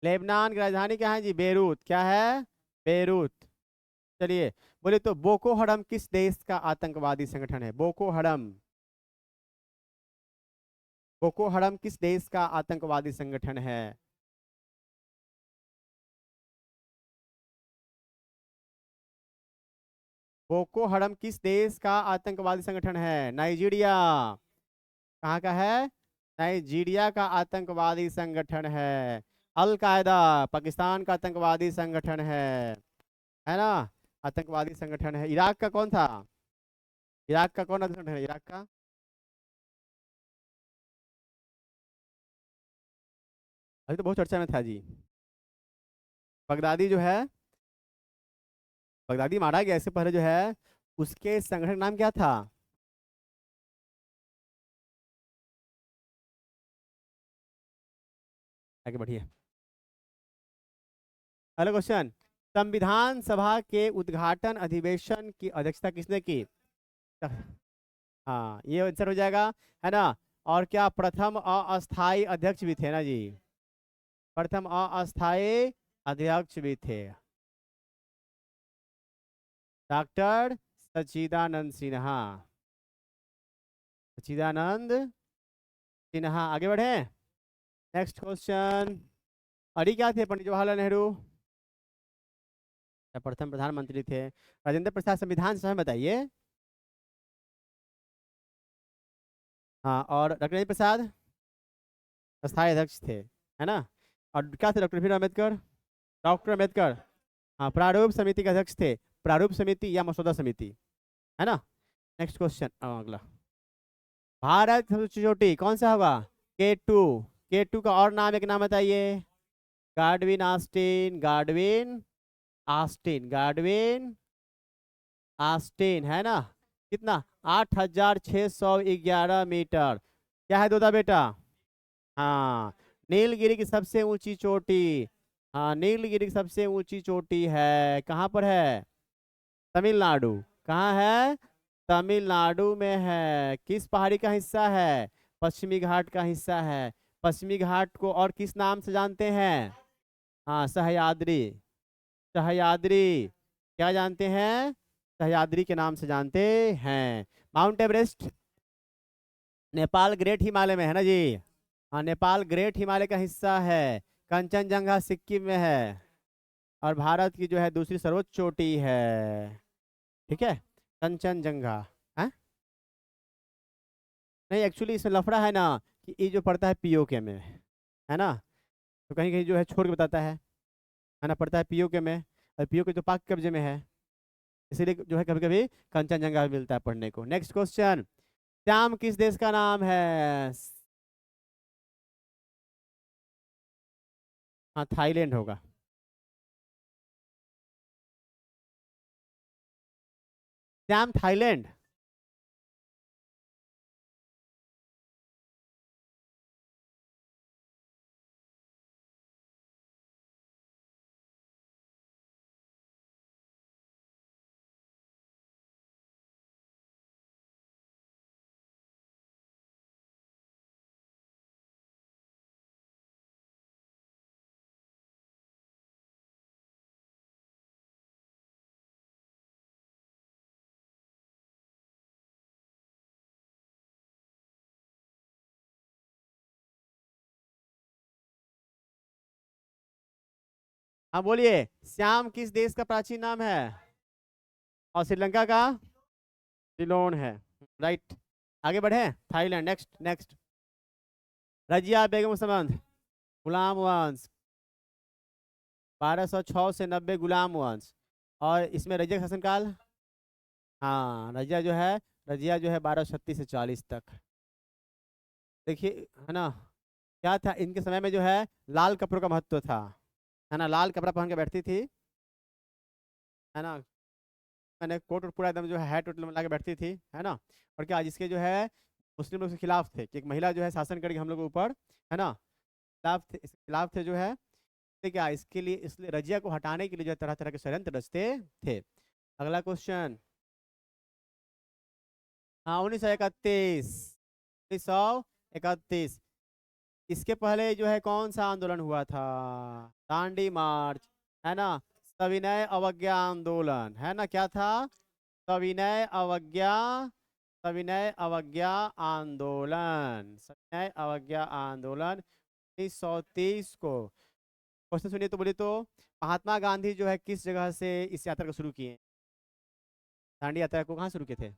लेबनान की राजधानी क्या है जी? बेरूत। क्या है? बेरूत। चलिए बोले, तो बोको हरम किस देश का आतंकवादी संगठन है? बोको हरम, बोको हरम किस देश का आतंकवादी संगठन है? बोको हरम किस देश का आतंकवादी संगठन है? नाइजीरिया। कहाँ का है? नाइजीरिया का आतंकवादी संगठन है। अल कायदा पाकिस्तान का आतंकवादी संगठन है ना, आतंकवादी संगठन है। इराक का कौन था? इराक का कौन संगठन है? इराक का अभी तो बहुत चर्चा में था जी, बगदादी जो है, बगदादी मारा गया इससे पहले जो है, उसके संगठन का नाम क्या था? आगे बढ़िए, अगला क्वेश्चन, संविधान सभा के उद्घाटन अधिवेशन की अध्यक्षता किसने की? हाँ, ये आंसर हो जाएगा, है ना। और क्या प्रथम अस्थाई अध्यक्ष भी थे ना जी, प्रथम अस्थाई अध्यक्ष भी थे डॉक्टर सच्चिदानंद सिन्हा। सच्चिदानंद सिन्हा। आगे बढ़े, नेक्स्ट क्वेश्चन। अरे क्या थे पंडित जवाहरलाल नेहरू? प्रथम प्रधानमंत्री थे। राजेंद्र प्रसाद संविधान सभा में बताइए। हाँ, और डॉक्टर राजेंद्र प्रसाद अस्थायी अध्यक्ष थे, है ना। और क्या थे डॉक्टर भीम अम्बेडकर? डॉक्टर अम्बेडकर, हाँ, प्रारूप समिति के अध्यक्ष थे। प्रारूप समिति या मसौदा समिति, है ना। नेक्स्ट क्वेश्चन अगला। भारत की सबसे छोटी कौन सा होगा? K2। K2 का और नाम, एक नाम बताइए। Godwin Austen, Godwin Austen, Godwin Austen, है ना। कितना? 8611 मीटर। क्या है दोदा बेटा? हाँ, नीलगिरी की सबसे ऊंची चोटी। हाँ, नीलगिरी की सबसे ऊंची चोटी है, कहाँ पर है? तमिलनाडु। कहाँ है? तमिलनाडु में है। किस पहाड़ी का हिस्सा है? पश्चिमी घाट का हिस्सा है। पश्चिमी घाट को और किस नाम से जानते हैं? हाँ, सह्याद्री। सह्याद्री, क्या जानते हैं? सह्याद्री के नाम से जानते हैं। Mount Everest Nepal great Himalaya में है ना जी। हाँ, नेपाल ग्रेट हिमालय का हिस्सा है। कंचनजंगा सिक्किम में है। और भारत की जो है दूसरी सर्वोच्च चोटी है, ठीक है, कंचनजंगा। है नहीं, एक्चुअली इसमें लफड़ा है ना कि ये जो पड़ता है पीओके में, है ना। तो कहीं कहीं जो है छोड़ के बताता है ना, पड़ता है पीओके में। और पीओके तो पाक कब्जे में है, इसीलिए जो है कभी कभी कंचनजंगा मिलता है पढ़ने को। Next question. श्याम किस देश का नाम है? हाँ, थाईलैंड होगा। श्याम थाईलैंड। हाँ बोलिए, श्याम किस देश का प्राचीन नाम है? और श्रीलंका का सिलोन है, राइट। आगे बढ़े, Thailand. Next next. Razia Begum संबंध, गुलाम वंश, 1206 से 90 गुलाम वंश। और इसमें रजिया का शासनकाल, हाँ, रजिया जो है 1236 से 40 तक। देखिए, है ना, क्या था इनके समय में जो है लाल कपड़ों का महत्व था, है ना। लाल कपड़ा पहन के बैठती थी, है ना। मैंने कोट और पूरा एकदम जो है हैट उट लगा के बैठती थी, है ना। और क्या जिसके जो है मुस्लिम लोग के खिलाफ थे कि एक महिला जो है शासन करेगी हम लोग के ऊपर, है ना। खिलाफ थे, इसके खिलाफ थे जो है। तो क्या इसके लिए, इसलिए रजिया को हटाने के लिए जो है तरह तरह के षड्यंत्र रचते थे। अगला क्वेश्चन। हाँ, 1931। इसके पहले जो है कौन सा आंदोलन हुआ था? दांडी मार्च, है ना। सविनय अवज्ञा आंदोलन, है ना। क्या था? सविनय अवज्ञा, सविनय अवज्ञा आंदोलन, सविनय अवज्ञा आंदोलन 1930 को। क्वेश्चन सुनिए तो बोलिए तो। महात्मा गांधी जो है किस जगह से इस यात्रा को शुरू किए? दांडी यात्रा को कहाँ शुरू किए थे?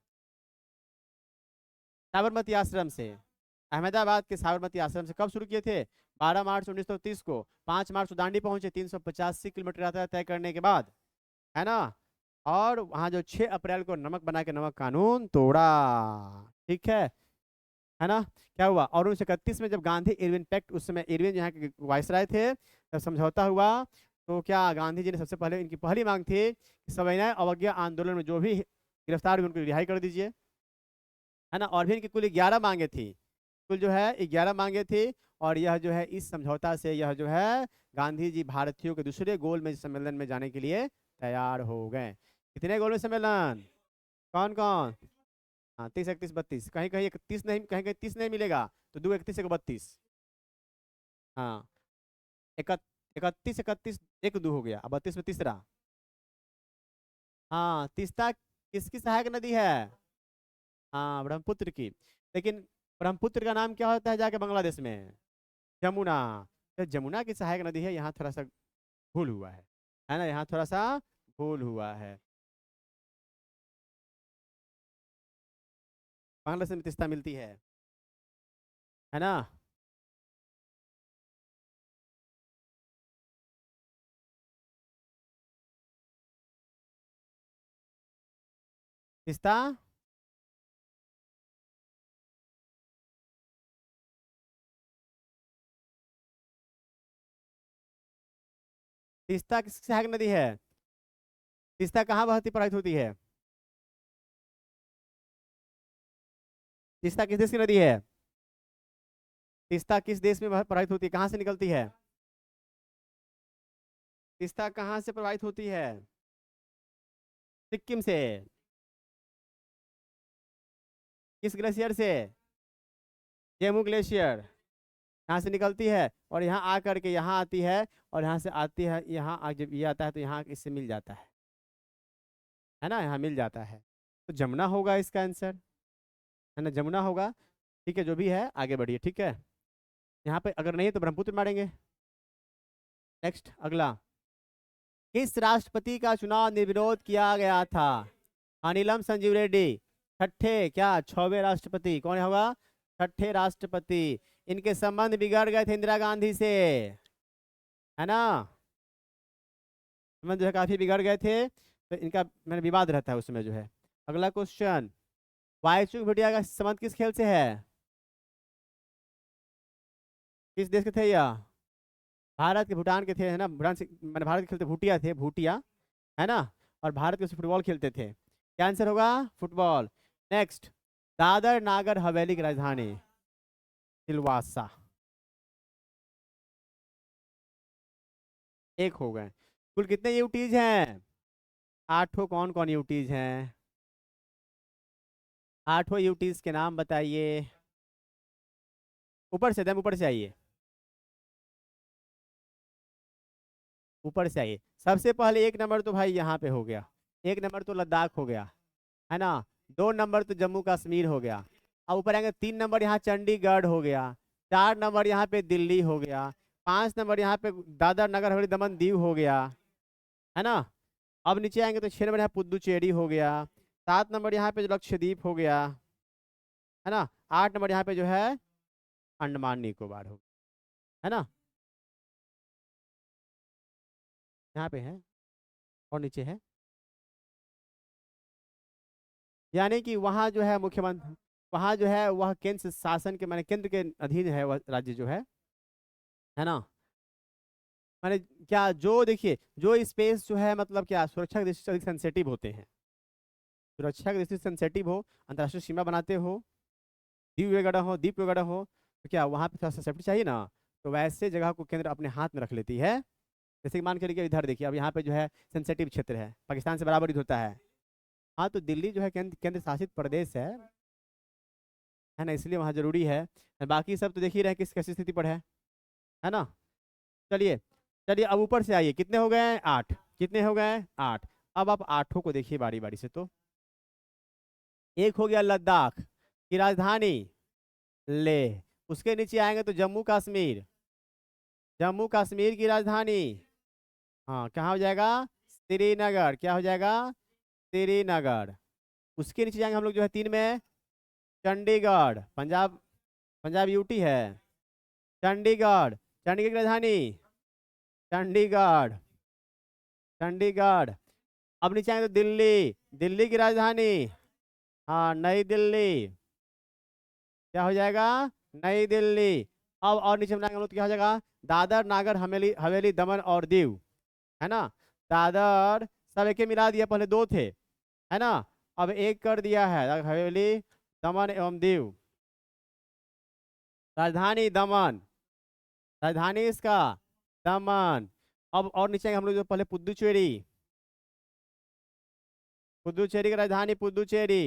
साबरमती आश्रम से। अहमदाबाद के साबरमती आश्रम से कब शुरू किए थे? 12 मार्च 1930 को। 5 मार्च को दांडी पहुंचे 385 किलोमीटर यात्रा तय करने के बाद, है ना। और वहां जो 6 अप्रैल को नमक बना के नमक कानून तोड़ा, ठीक है ना। क्या हुआ? और 1931 में जब गांधी इरविन पैक्ट, उस समय इरविन यहाँ के वायसराय थे, जब समझौता हुआ, तो क्या गांधी जी ने सबसे पहले, इनकी पहली मांग थी कि सविनय अवज्ञा आंदोलन में जो भी गिरफ्तार हुए उनको रिहाई कर दीजिए, है ना। और भी इनकी कुल 11 मांगे थी, कुल जो है 11 मांगे थी। और यह जो है इस समझौता से यह जो है गांधी जी भारतीयों के दूसरे गोल में सम्मेलन में जाने के लिए तैयार हो गए। कितने गोल में सम्मेलन? कौन कौन? हाँ 30 31 32, कहीं कहीं 31 नहीं, कहीं कहीं 30 नहीं मिलेगा, तो 2 31 1 32। हाँ, 31 31 1 2 हो गया, अब 32 में तीसरा। हाँ, तीस्ता किसकी सहायक नदी है? हाँ, ब्रह्मपुत्र की। लेकिन ब्रह्मपुत्र का नाम क्या होता है जाके बांग्लादेश में? जमुना। तो जमुना की सहायक नदी है, यहाँ थोड़ा सा भूल हुआ है ना, यहाँ थोड़ा सा भूल हुआ है। बांग्लादेश में तीस्ता मिलती है ना। तीस्ता, तीस्ता किसकी सहायक नदी है? तीस्ता कहाँ बहती प्रवाहित होती है? तीस्ता किस देश की नदी है? तीस्ता किस देश में प्रवाहित होती है, कहाँ से निकलती है? तीस्ता कहाँ से प्रवाहित होती है? सिक्किम से। किस ग्लेशियर से? जेमू ग्लेशियर। यहाँ से निकलती है और यहाँ आकर के यहाँ आती है, और यहाँ से आती है, यहाँ जब ये आता है तो यहाँ इससे मिल जाता है ना, यहाँ मिल जाता है। तो जमुना होगा इसका आंसर, है ना, जमुना होगा। ठीक है, जो भी है आगे बढ़िए, ठीक है। यहाँ पे अगर नहीं है तो ब्रह्मपुत्र मारेंगे। नेक्स्ट अगला, किस राष्ट्रपति का चुनाव निर्विरोध किया गया था? अनिलम संजीव रेड्डी। छठे क्या 6वें राष्ट्रपति कौन होगा? छठे राष्ट्रपति। इनके संबंध बिगड़ गए थे इंदिरा गांधी से, है ना, संबंध जो है काफी बिगड़ गए थे, तो इनका मैंने विवाद रहता है उसमें जो है। अगला क्वेश्चन, वाईचुंग भूटिया का संबंध किस खेल से है? किस देश के थे यह? भारत के, भूटान के थे, है ना, भूटान से मैंने, भारत के खेलते भूटिया थे, भूटिया, है ना, और भारत के फुटबॉल खेलते थे। क्या आंसर होगा? फुटबॉल। नेक्स्ट, दादर नागर हवेली की राजधानी? सिलवासा। एक हो गए। कुल कितने यूटीज हैं? 8 कौन कौन यूटीज हैं? 8 यूटीज के नाम बताइए। ऊपर से दम, ऊपर से आइए, ऊपर से आइए। सबसे पहले 1 नंबर तो भाई यहाँ पे हो गया, 1 नंबर तो लद्दाख हो गया, है ना। 2 नंबर तो जम्मू कश्मीर हो गया। अब ऊपर आएंगे, 3 नंबर यहाँ चंडीगढ़ हो गया। 4 नंबर यहाँ पे दिल्ली हो गया। 5 नंबर यहाँ पे दादर नगर हवेली दमन दीव हो गया, है ना। अब नीचे आएंगे तो 6 नंबर यहाँ पुदुचेरी हो गया। 7 नंबर यहाँ पे जो लक्षद्वीप हो गया, है ना। 8 नंबर यहाँ पे जो है अंडमान निकोबार हो गया, है ना। यहाँ पे है और नीचे है, यानी कि वहाँ जो है मुख्यमंत्री, वहाँ जो है वह केंद्र शासन के, माने केंद्र के अधीन है वह राज्य जो है ना। माने क्या, जो देखिए जो स्पेस जो है मतलब क्या सुरक्षा की दृष्टि से अधिक सेंसेटिव होते हैं, सुरक्षा की दृष्टि से सेंसेटिव हो, अंतर्राष्ट्रीय सीमा बनाते हो, द्वीप वगैरह हो, तो क्या वहाँ पे थोड़ा सा सेफ्टी चाहिए ना। तो वैसे जगह को केंद्र अपने हाथ में रख लेती है। जैसे कि मान के चलिए इधर देखिए, अब यहाँ पे जो है सेंसेटिव क्षेत्र है, पाकिस्तान से बराबर युद्ध होता है। हाँ, तो दिल्ली जो है केंद्र शासित प्रदेश है ना, इसलिए वहाँ जरूरी है। बाकी सब तो देख ही रहे किस कैसी स्थिति पर है ना। चलिए, चलिए अब ऊपर से आइए, कितने हो गए? 8। कितने हो गए? 8। अब आप 8 को देखिए बारी बारी से। तो एक हो गया लद्दाख की राजधानी लेह, उसके नीचे आएंगे तो जम्मू कश्मीर, जम्मू कश्मीर की राजधानी, हाँ कहाँ हो जाएगा? श्रीनगर। क्या हो जाएगा? श्रीनगर। उसके नीचे जाएंगे हम लोग जो है 3 में, चंडीगढ़, पंजाब, पंजाब यूटी है। चंडीगढ़, चंडीगढ़ की राजधानी, चंडीगढ़, चंडीगढ़। अब नीचे आएंगे तो दिल्ली, दिल्ली की राजधानी, हाँ नई दिल्ली। क्या हो जाएगा? नई दिल्ली। अब और नीचे बनाएंगे हम लोग तो क्या हो जाएगा? दादर नागर हवेली, हवेली दमन और दीव, है ना। दादर सब एक मिला दिया, पहले 2 थे, है ना, अब एक कर दिया है, हवेली दमन एवं दीव। राजधानी दमन, राजधानी इसका दमन। अब और नीचे हम लोग जो पहले पुदुचेरी, पुदुचेरी की राजधानी पुदुचेरी,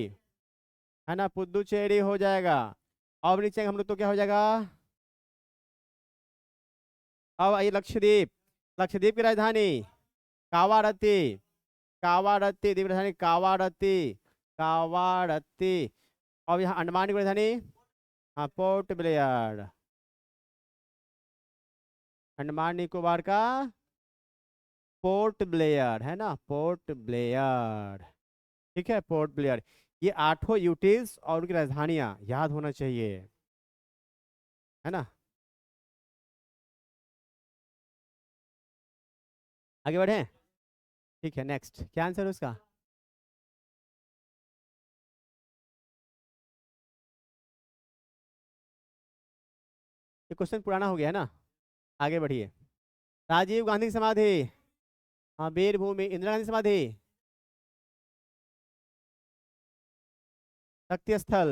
है ना, पुदुचेरी हो जाएगा। अब नीचे हम लोग तो क्या हो जाएगा, अब आइए लक्षद्वीप। लक्षद्वीप की राजधानी कावारत्ती। कावारत्ती द्वीप राजधानी कावारत्ती। कावारत्ती। अब यहाँ अंडमान की राजधानी, हाँ, पोर्ट ब्लेयर। अंडमान निकोबार का पोर्ट ब्लेयर, है ना, पोर्ट ब्लेयर। ठीक है, पोर्ट ब्लेयर। ये आठों यूटीज और उनकी राजधानियां याद होना चाहिए, है ना। आगे बढ़े। ठीक है, नेक्स्ट क्या आंसर है उसका। ये क्वेश्चन पुराना हो गया है ना, आगे बढ़िए। राजीव गांधी की समाधि, हाँ, वीर भूमि। इंदिरा गांधी समाधि, शक्ति स्थल,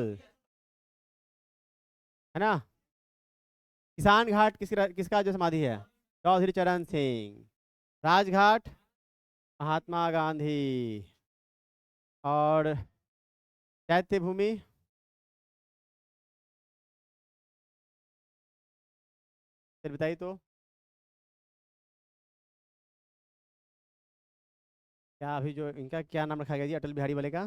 है ना। किसान घाट किसका जो समाधि है, चौधरी चरण सिंह। राजघाट महात्मा गांधी। और चैत्य भूमि, फिर बताइए तो। क्या अभी जो इनका क्या नाम रखा गया जी, अटल बिहारी वाले का,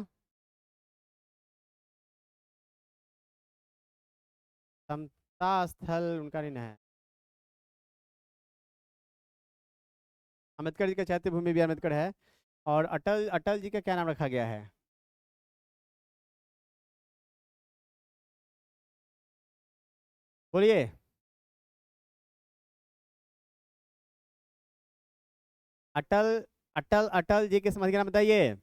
समता स्थल उनका नहीं है। अम्बेडकर जी का चैत्य भूमि भी अम्बेडकर है। और अटल अटल जी का क्या नाम रखा गया है, बोलिए। अटल अटल अटल जी के समाधि का नाम बताइए।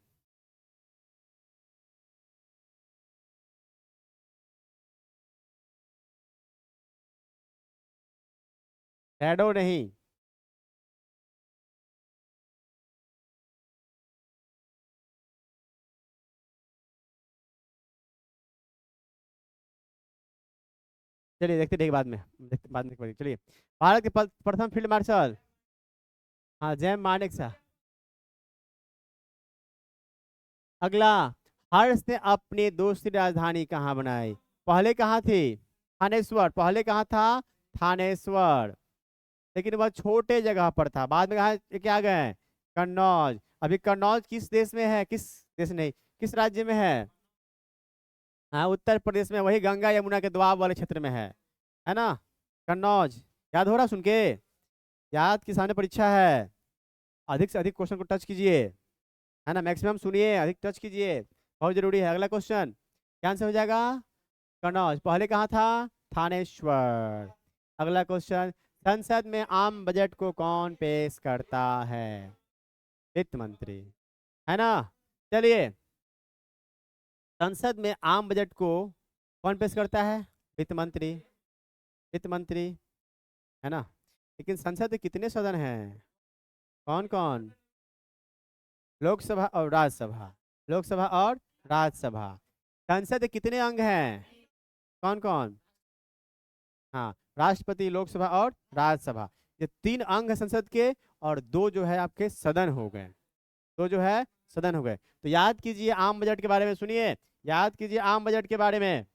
शैडो नहीं। चलिए देखते देखिए बाद में, देखते बाद में देखते, चलिए। भारत के प्रथम फील्ड मार्शल, हाँ, जय मानेक शाह। अगला, हर्ष ने अपनी दूसरी राजधानी कहाँ बनाई, पहले कहाँ थी, थानेश्वर। पहले कहाँ था, थानेश्वर। लेकिन वह छोटे जगह पर था, बाद में कहा क्या गए, कन्नौज। अभी कन्नौज किस देश में है, किस देश नहीं, किस राज्य में है, हाँ, उत्तर प्रदेश में, वही गंगा यमुना के दोआब वाले क्षेत्र में है ना, कन्नौज। याद हो रहा सुन के, याद की सामने परीक्षा है। अधिक से अधिक क्वेश्चन को टच कीजिए, है ना, मैक्सिमम सुनिए, अधिक टच कीजिए, बहुत जरूरी है। अगला क्वेश्चन क्या आंसर हो जाएगा, कन्नौज। पहले कहाँ था, थानेश्वर। अगला क्वेश्चन, संसद में आम बजट को कौन पेश करता है, वित्त मंत्री, है ना। चलिए, संसद में आम बजट को कौन पेश करता है, वित्त मंत्री। वित्त मंत्री, है ना। लेकिन संसद में कितने सदन हैं, कौन कौन, लोकसभा और राज्यसभा। लोकसभा और राज्यसभा। संसद के कितने अंग हैं, कौन कौन, हाँ, राष्ट्रपति, लोकसभा और राज्यसभा। ये तीन अंग है संसद के, और दो जो है आपके सदन हो गए, दो जो है सदन हो गए। तो याद कीजिए आम बजट के बारे में, सुनिए, याद कीजिए आम बजट के बारे में,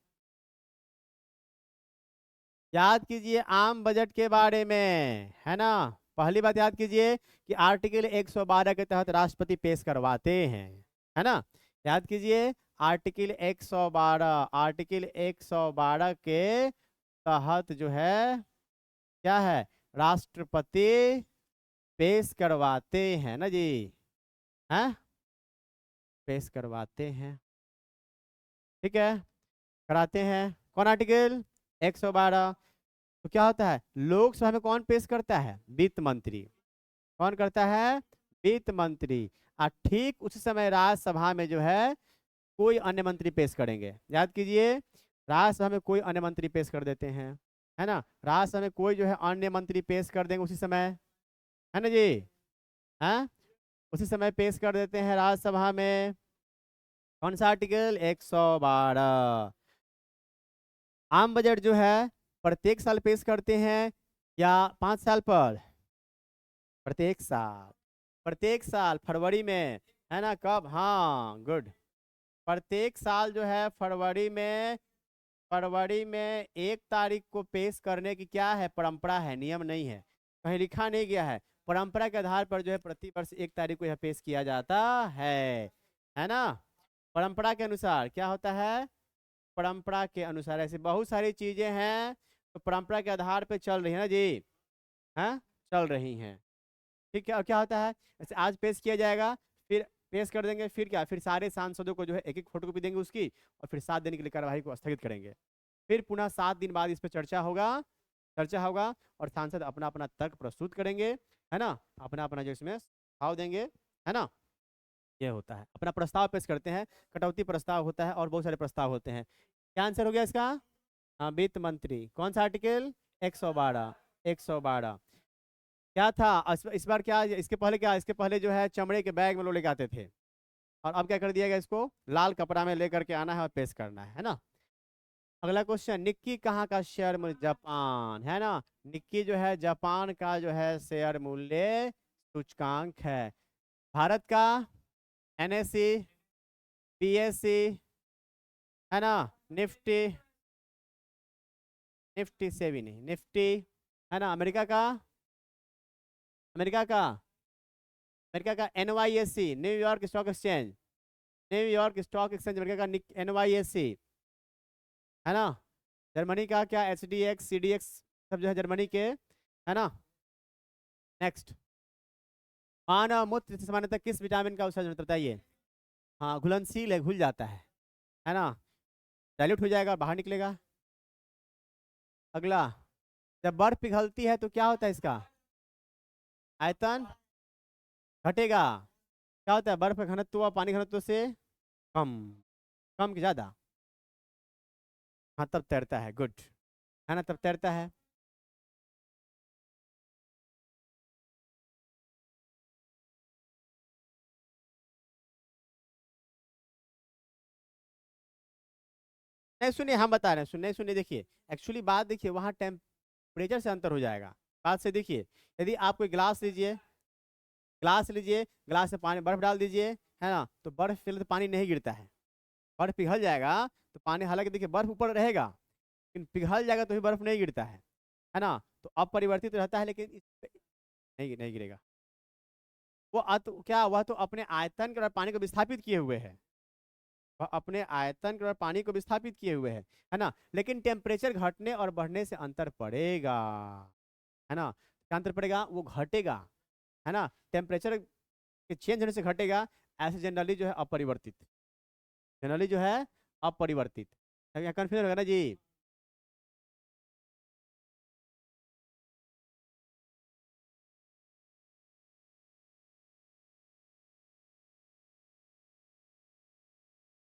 याद कीजिए आम बजट के बारे में, है ना। पहली बात याद कीजिए कि आर्टिकल 112 के तहत राष्ट्रपति पेश करवाते हैं, है ना। याद कीजिए आर्टिकल 112, आर्टिकल 112 के तहत जो है क्या है, राष्ट्रपति पेश करवाते हैं ना जी, हैं, पेश करवाते हैं, ठीक है, कराते हैं। कौन आर्टिकल 112, तो क्या होता है, लोकसभा में कौन पेश करता है, वित्त मंत्री। कौन करता है, वित्त मंत्री। और ठीक उसी समय राज्यसभा में जो है कोई अन्य मंत्री पेश करेंगे, याद कीजिए, राज्यसभा में कोई अन्य मंत्री पेश कर देते हैं, है ना। राज्यसभा में कोई जो है अन्य मंत्री पेश कर देंगे उसी समय, है ना जी, हैं, उसी समय पेश कर देते हैं राज्यसभा में। कौन सा आर्टिकल, 112। आम बजट जो है प्रत्येक साल पेश करते हैं या 5 साल पर, प्रत्येक साल, प्रत्येक साल फरवरी में, है ना, कब, हाँ, गुड। प्रत्येक साल जो है फरवरी में 1 तारीख को पेश करने की क्या है, परंपरा है, नियम नहीं है, कहीं लिखा नहीं गया है। परंपरा के आधार पर जो है प्रति वर्ष 1 तारीख को यह पेश किया जाता है ना। परंपरा के अनुसार क्या होता है, परंपरा के अनुसार ऐसे बहुत सारी चीजें हैं तो परंपरा के आधार पे चल रही है ना जी, हैं, चल रही हैं। ठीक है, और क्या होता है, जैसे आज पेश किया जाएगा, फिर पेश कर देंगे, फिर क्या, फिर सारे सांसदों को जो है एक एक फोटो कॉपी देंगे उसकी, और फिर 7 दिन के लिए कार्यवाही को स्थगित करेंगे। फिर पुनः 7 दिन बाद इस पर चर्चा होगा और सांसद अपना अपना तर्क प्रस्तुत करेंगे, है ना, अपना अपना जो इसमें सुझाव देंगे, है ना। ये होता है, अपना प्रस्ताव पेश करते हैं, कटौती प्रस्ताव होता है और बहुत सारे प्रस्ताव होते हैं। क्या आंसर हो गया इसका, हाँ, वित्त मंत्री। कौन सा आर्टिकल, 112, 112। क्या था इस बार क्या, इसके पहले जो है चमड़े के बैग में लोग लेके आते थे, और अब क्या कर दिया गया, इसको लाल कपड़ा में लेकर के आना है और पेश करना है ना। अगला क्वेश्चन, निक्की कहाँ का शेयर मूल्य, जापान, है ना। निक्की जो है जापान का जो है शेयर मूल्य सूचकांक है। भारत का एनएससी, बीएससी, है ना, निफ्टी, निफ्टी से भी नहीं, निफ्टी, है ना। अमेरिका का एनवाईएससी, न्यूयॉर्क स्टॉक एक्सचेंज, अमेरिका का एनवाईएससी, है ना। जर्मनी का क्या, एचडीएक्स, सीडीएक्स, सब जो है जर्मनी के, है ना। नेक्स्ट, मानव मूत्र से सामान्यतः किस विटामिन का उत्सर्जन होता है, बताइए। हाँ, घुलनशील है, घुल जाता है ना, डाइल्यूट हो जाएगा, बाहर निकलेगा। अगला, जब बर्फ पिघलती है तो क्या होता है इसका, आयतन घटेगा। क्या होता है, बर्फ का घनत्व पानी घनत्व से कम, कम कि ज्यादा, हाँ तब तैरता है, गुड, है ना, तब तैरता है। नहीं सुनिए, हम बता रहे हैं, सुनिए सुनिए, देखिए एक्चुअली बात देखिए, वहाँ टेम्परेचर से अंतर हो जाएगा। बात से देखिए, यदि आप कोई गिलास लीजिए, गिलास में पानी बर्फ डाल दीजिए, है ना, तो बर्फ पिघले तो पानी नहीं गिरता है, बर्फ पिघल जाएगा तो पानी, हालांकि देखिए बर्फ ऊपर रहेगा लेकिन पिघल जाएगा तो भी बर्फ नहीं गिरता है ना, तो अपरिवर्तित रहता है, लेकिन नहीं नहीं गिरेगा। वह तो अपने आयतन के और पानी को विस्थापित किए हुए है, वह अपने आयतन के और पानी को विस्थापित किए हुए है ना, लेकिन टेम्परेचर घटने और बढ़ने से अंतर पड़ेगा, है ना। क्या अंतर पड़ेगा, वो घटेगा, है ना, टेम्परेचर के चेंज होने से घटेगा। ऐसे जनरली जो है अपरिवर्तित, जनरली जो है अपरिवर्तित, यहाँ कंफ्यूजन होगा ना जी।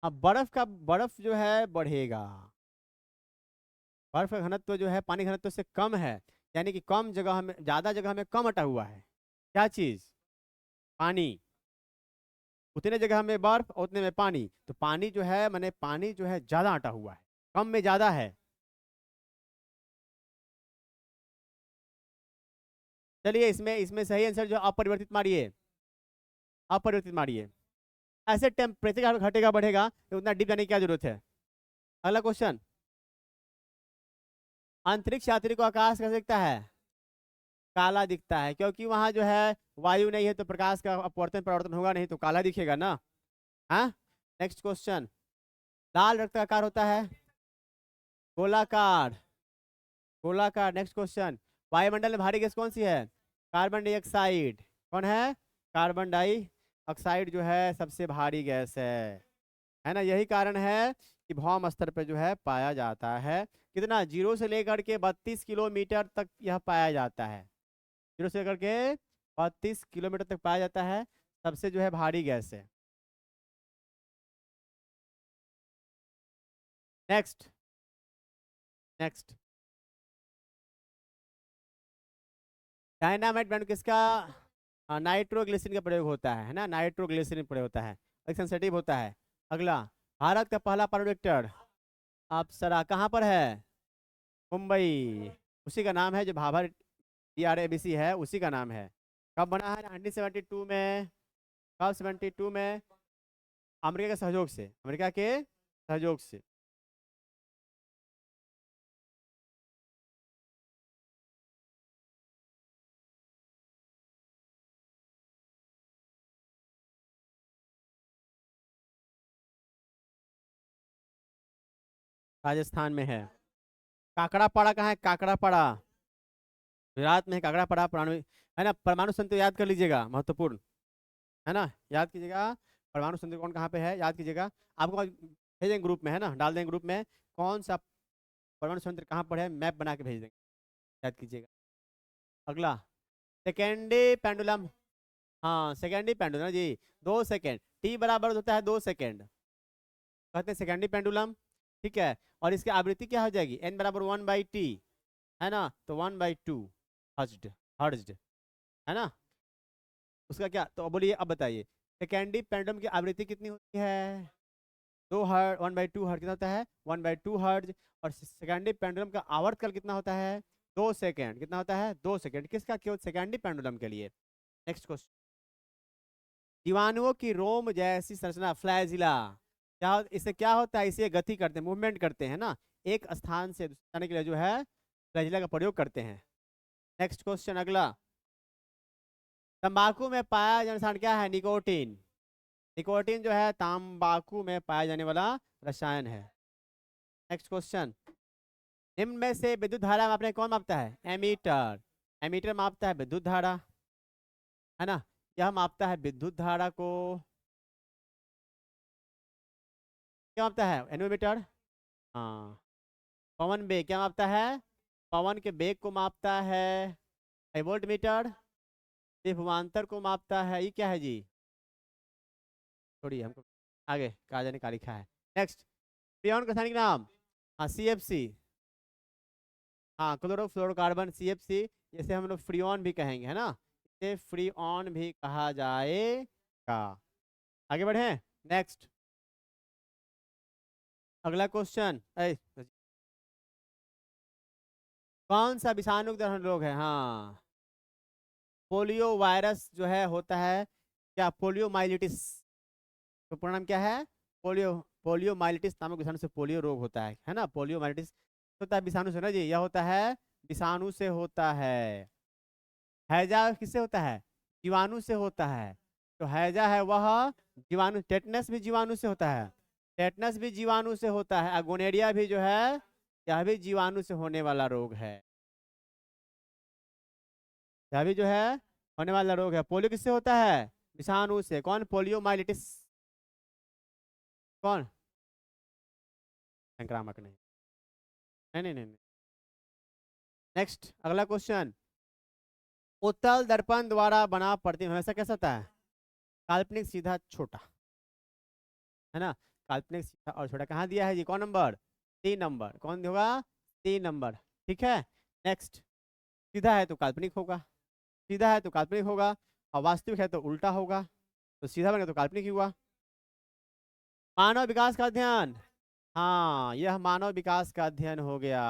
अब बर्फ जो है बढ़ेगा, बर्फ का घनत्व जो है पानी घनत्व से कम है, यानी कि कम जगह में, ज्यादा जगह में कम अटा हुआ है, क्या चीज, पानी। उतने जगह में बर्फ और उतने में पानी, तो पानी जो है, माने पानी जो है ज्यादा अटा हुआ है, कम में ज्यादा है। चलिए इसमें इसमें सही आंसर जो अपरिवर्तित मारिए, अपरिवर्तित मारिए। ऐसे टेम्परेचर घटेगा बढ़ेगा तो उतना डीप जाने की क्या जरूरत है। अगला क्वेश्चन, अंतरिक्ष यात्री को आकाश कैसे दिखता है, काला दिखता है, क्योंकि वहां जो है वायु नहीं है तो प्रकाश का अपवर्तन परावर्तन होगा नहीं, तो काला दिखेगा ना। हाँ, नेक्स्ट क्वेश्चन, लाल रक्त का आकार होता है गोलाकार, गोलाकार। नेक्स्ट क्वेश्चन, वायुमंडल में भारी गैस कौन सी है, कार्बन डाइऑक्साइड। कौन है, कार्बन डाइऑक्साइड जो है सबसे भारी गैस है ना। यही कारण है कि भौम स्तर पे जो है पाया जाता है, कितना, 0 से लेकर के 32 किलोमीटर तक यह पाया जाता है, 0 से लेकर के 32 किलोमीटर तक पाया जाता है, सबसे जो है भारी गैस है। नेक्स्ट, नेक्स्ट, डायनामाइट ब्रांड किसका, नाइट्रोग्लिसरीन का प्रयोग होता है ना, नाइट्रोग्लिसरीन प्रयोग होता है, एक सेंसिटिव होता है। अगला, भारत का पहला परमाणु रिएक्टर अप्सरा कहाँ पर है, मुंबई, उसी का नाम है जो भाभर DRABC है, उसी का नाम है। कब बना है, 1972 में, कब, 72 में, अमेरिका के सहयोग से, अमेरिका के सहयोग से। राजस्थान में है। काकड़ापाड़ा कहाँ है? काकड़ापाड़ा गुजरात में है। काकड़ापाड़ा परमाणु, है ना, परमाणु संयंत्र याद कर लीजिएगा, महत्वपूर्ण है ना, याद कीजिएगा। परमाणु संयंत्र कौन कहाँ पे है, याद कीजिएगा। आपको भेजेंगे ग्रुप में, है ना, डाल देंगे ग्रुप में कौन सा परमाणु संयंत्र कहाँ पर है, मैप बना के भेज देंगे, याद कीजिएगा। अगला सेकेंडी पेंडुलम। हाँ सेकेंडी पेंडुलम जी, 2 सेकेंड, टी बराबर होता है 2 सेकेंड, कहते हैं सेकेंडी पेंडुलम। ठीक है, और इसकी आवृत्ति क्या हो जाएगी, एन बराबर 1/t, है ना, तो 1/2 हर्ट्ज, हर्ट्ज, है ना। उसका क्या, तो बोलिए अब बताइए, सेकेंडी पेंडुलम की आवृत्ति कितनी होती है, 2 हर्ट्ज, 1/2 हर्ट्ज कितना होता है, 1/2 हर्ट्ज। और सेकेंडी पेंडुलम का आवर्तकाल कितना होता है, 2 सेकेंड, कितना होता है, 2 सेकेंड, किसका, केवल सेकेंडी पेंडुलम के लिए। नेक्स्ट क्वेश्चन, जीवाणुओं की रोम जैसी संरचना फ्लैजिला, इससे क्या होता है, इसे गति करते हैं, मूवमेंट करते हैं ना, एक स्थान से दूसरे जाने के लिए जो है फ्लैजिला का प्रयोग करते हैं। नेक्स्ट क्वेश्चन अगला, तंबाकू में पाया जाने वाला क्या है, निकोटीन। निकोटीन जो है तंबाकू में पाया जाने वाला रसायन है। नेक्स्ट क्वेश्चन, निम्न में से विद्युत धारा मापने कौन मापता है, एमीटर। एमीटर मापता है विद्युत धारा, है ना, यह मापता है विद्युत धारा को, क्या मापता है, एनोमीटर। हाँ, पवन वेग क्या मापता है, पवन के वेग को मापता है वोल्ट मीटर। विभवांतर को मापता है, ये क्या है जी, छोड़िए हमको, आगे कहा जाने का लिखा है। नेक्स्ट, फ्रीऑन का रासायनिक नाम, हाँ CFC, हाँ क्लोरोफ्लोरोकार्बन CFC, जैसे हम लोग फ्रीऑन भी कहेंगे, है ना, इसे फ्रीऑन भी कहा जाएगा। आगे बढ़े। नेक्स्ट, अगला क्वेश्चन, कौन सा विषाणु रोग है, हाँ, पोलियो वायरस जो है होता है क्या, पोलियो माइलिटिस, तो पूर्ण नाम क्या है, पोलियो, पोलियो माइलिटिस नामक विषाणु से पोलियो रोग होता है ना, पोलियो माइलिटिस होता है विषाणु से ना जी, यह होता है विषाणु से होता है। हैजा किससे होता है, जीवाणु से होता है, तो हैजा है वह जीवाणु। टेटनस भी जीवाणु से होता है, टेटनस भी जीवाणु से होता है, गोनेरिया भी जो है यह भी जीवाणु से होने वाला रोग है, यह भी जो है होने वाला रोग है। पोलियो किससे होता है, विषाणु से, कौन, पोलियो माइलिटिस, कौन, संक्रामक नहीं, नहीं नहीं नहीं, नहीं। नेक्स्ट अगला क्वेश्चन, उत्तल दर्पण द्वारा बना प्रतिबिंब हमेशा कैसा होता है, काल्पनिक सीधा छोटा, है ना, काल्पनिक सीधा और छोटा, कहाँ दिया है जी, कौन नंबर, 3 नंबर, कौन होगा, 3 नंबर। ठीक है, नेक्स्ट, सीधा है तो काल्पनिक होगा, सीधा है तो काल्पनिक होगा, और वास्तविक है तो उल्टा होगा, तो सीधा बनेगा तो काल्पनिक ही हुआ। मानव विकास का अध्ययन, हाँ यह मानव विकास का अध्ययन हो गया,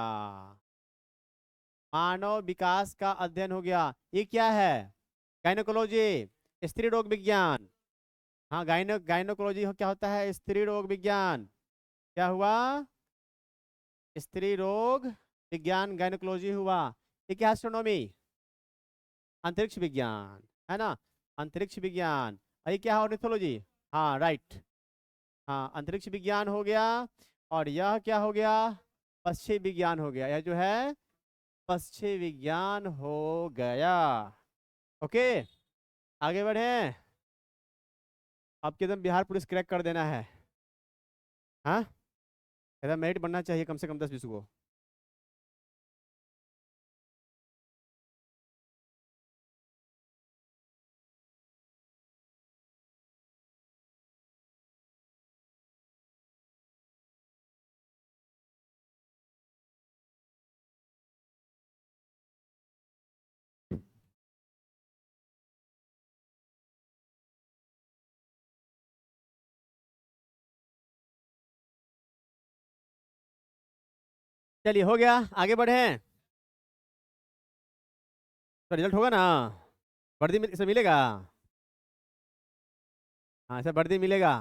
मानव विकास का अध्ययन हो गया। ये क्या है, गायनोकोलॉजी, स्त्री रोग विज्ञान, हाँ गायनोकोलॉजी क्या होता है, स्त्री रोग विज्ञान, क्या हुआ, स्त्री रोग विज्ञान गायनोकोलॉजी हुआ। ये क्या, एस्ट्रोनॉमी, अंतरिक्ष विज्ञान, है ना, अंतरिक्ष विज्ञान। और ये क्या है, ऑर्निथोलॉजी, हाँ राइट, हाँ अंतरिक्ष विज्ञान हो गया। और यह क्या हो गया, पक्षी विज्ञान हो गया, यह जो है पक्षी विज्ञान हो गया। ओके, आगे बढ़े, आपके एकदम बिहार पुलिस क्रैक कर देना है, हाँ, एकदम मेरिट बनना चाहिए कम से कम 10-20 को। चलिए हो गया, आगे बढ़े, तो रिजल्ट होगा ना, वर्दी इसे मिलेगा, हाँ इसे वर्दी मिलेगा।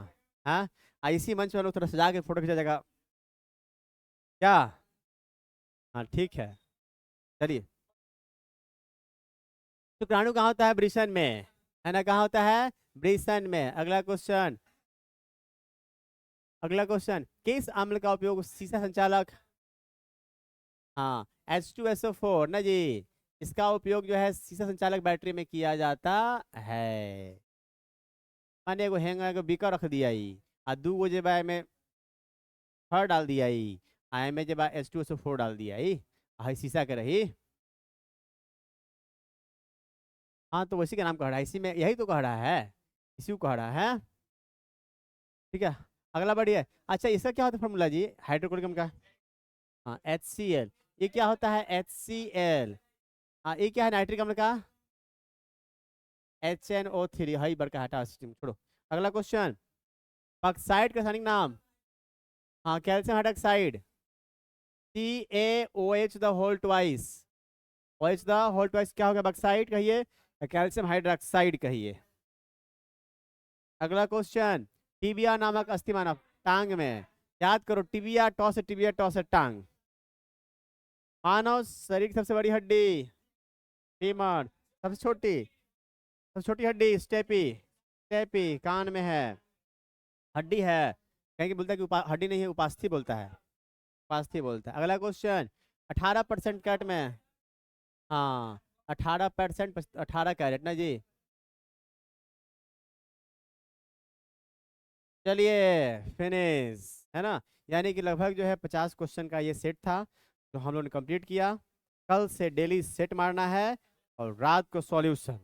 हाँ, इसी मंच में लोग थोड़ा सजा के फोटो खींचा जाएगा क्या? हाँ ठीक है, चलिए। शुक्राणु कहाँ होता है? वृषण में, है ना? कहाँ होता है? वृषण में। अगला क्वेश्चन, अगला क्वेश्चन, किस अम्ल का उपयोग शीशा संचालक, हाँ, H2SO4 ना जी, इसका उपयोग जो है शीशा संचालक बैटरी में किया जाता है। मैंने एगो हैंग एगो बीकर रख दिया ही, आ दू गो जेबा में फर डाल दिया ही, आई में जेबा H2SO4 डाल दिया ही, हाई शीशा के रही। हाँ तो वैसी का नाम कह रहा है, इसी में यही तो कह रहा है, इसी को कह रहा है। ठीक है, अगला बढ़िया। अच्छा इसका क्या होता है फॉर्मूला जी हाइड्रोक्लोरिक का? हाँ HCl। ये क्या होता है? HCl। हाँ ये क्या है नाइट्रिक अम्ल का? HNO3। हाई बड़का हटा सिस्टम छोड़ो। अगला क्वेश्चन, बक्साइड का रासायनिक नाम, हाँ calcium hydroxide, CaOH the whole twice, OH the whole twice क्या होगा? बक्साइड कहिए, कैल्शियम हाइड्रोक्साइड कहिए। अगला क्वेश्चन, टिबिया नामक अस्थि मानव टांग में, याद करो टिबिया, टॉ से टिबिया, टॉ से टांग। मानव शरीर की सबसे बड़ी हड्डी फीमर, सबसे छोटी, सबसे छोटी हड्डी स्टेपी, स्टेपी कान में है, हड्डी है, कहीं कि बोलता है कि हड्डी नहीं है, उपास्थि बोलता है, उपास्थि बोलता है। अगला क्वेश्चन, 18% कट में, हाँ 18%, 18 कैरेट ना जी। चलिए फिनिश, है ना? यानी कि लगभग जो है 50 क्वेश्चन का ये सेट था जो हम लोग ने कंप्लीट किया। कल से डेली सेट मारना है और रात को सॉल्यूशन।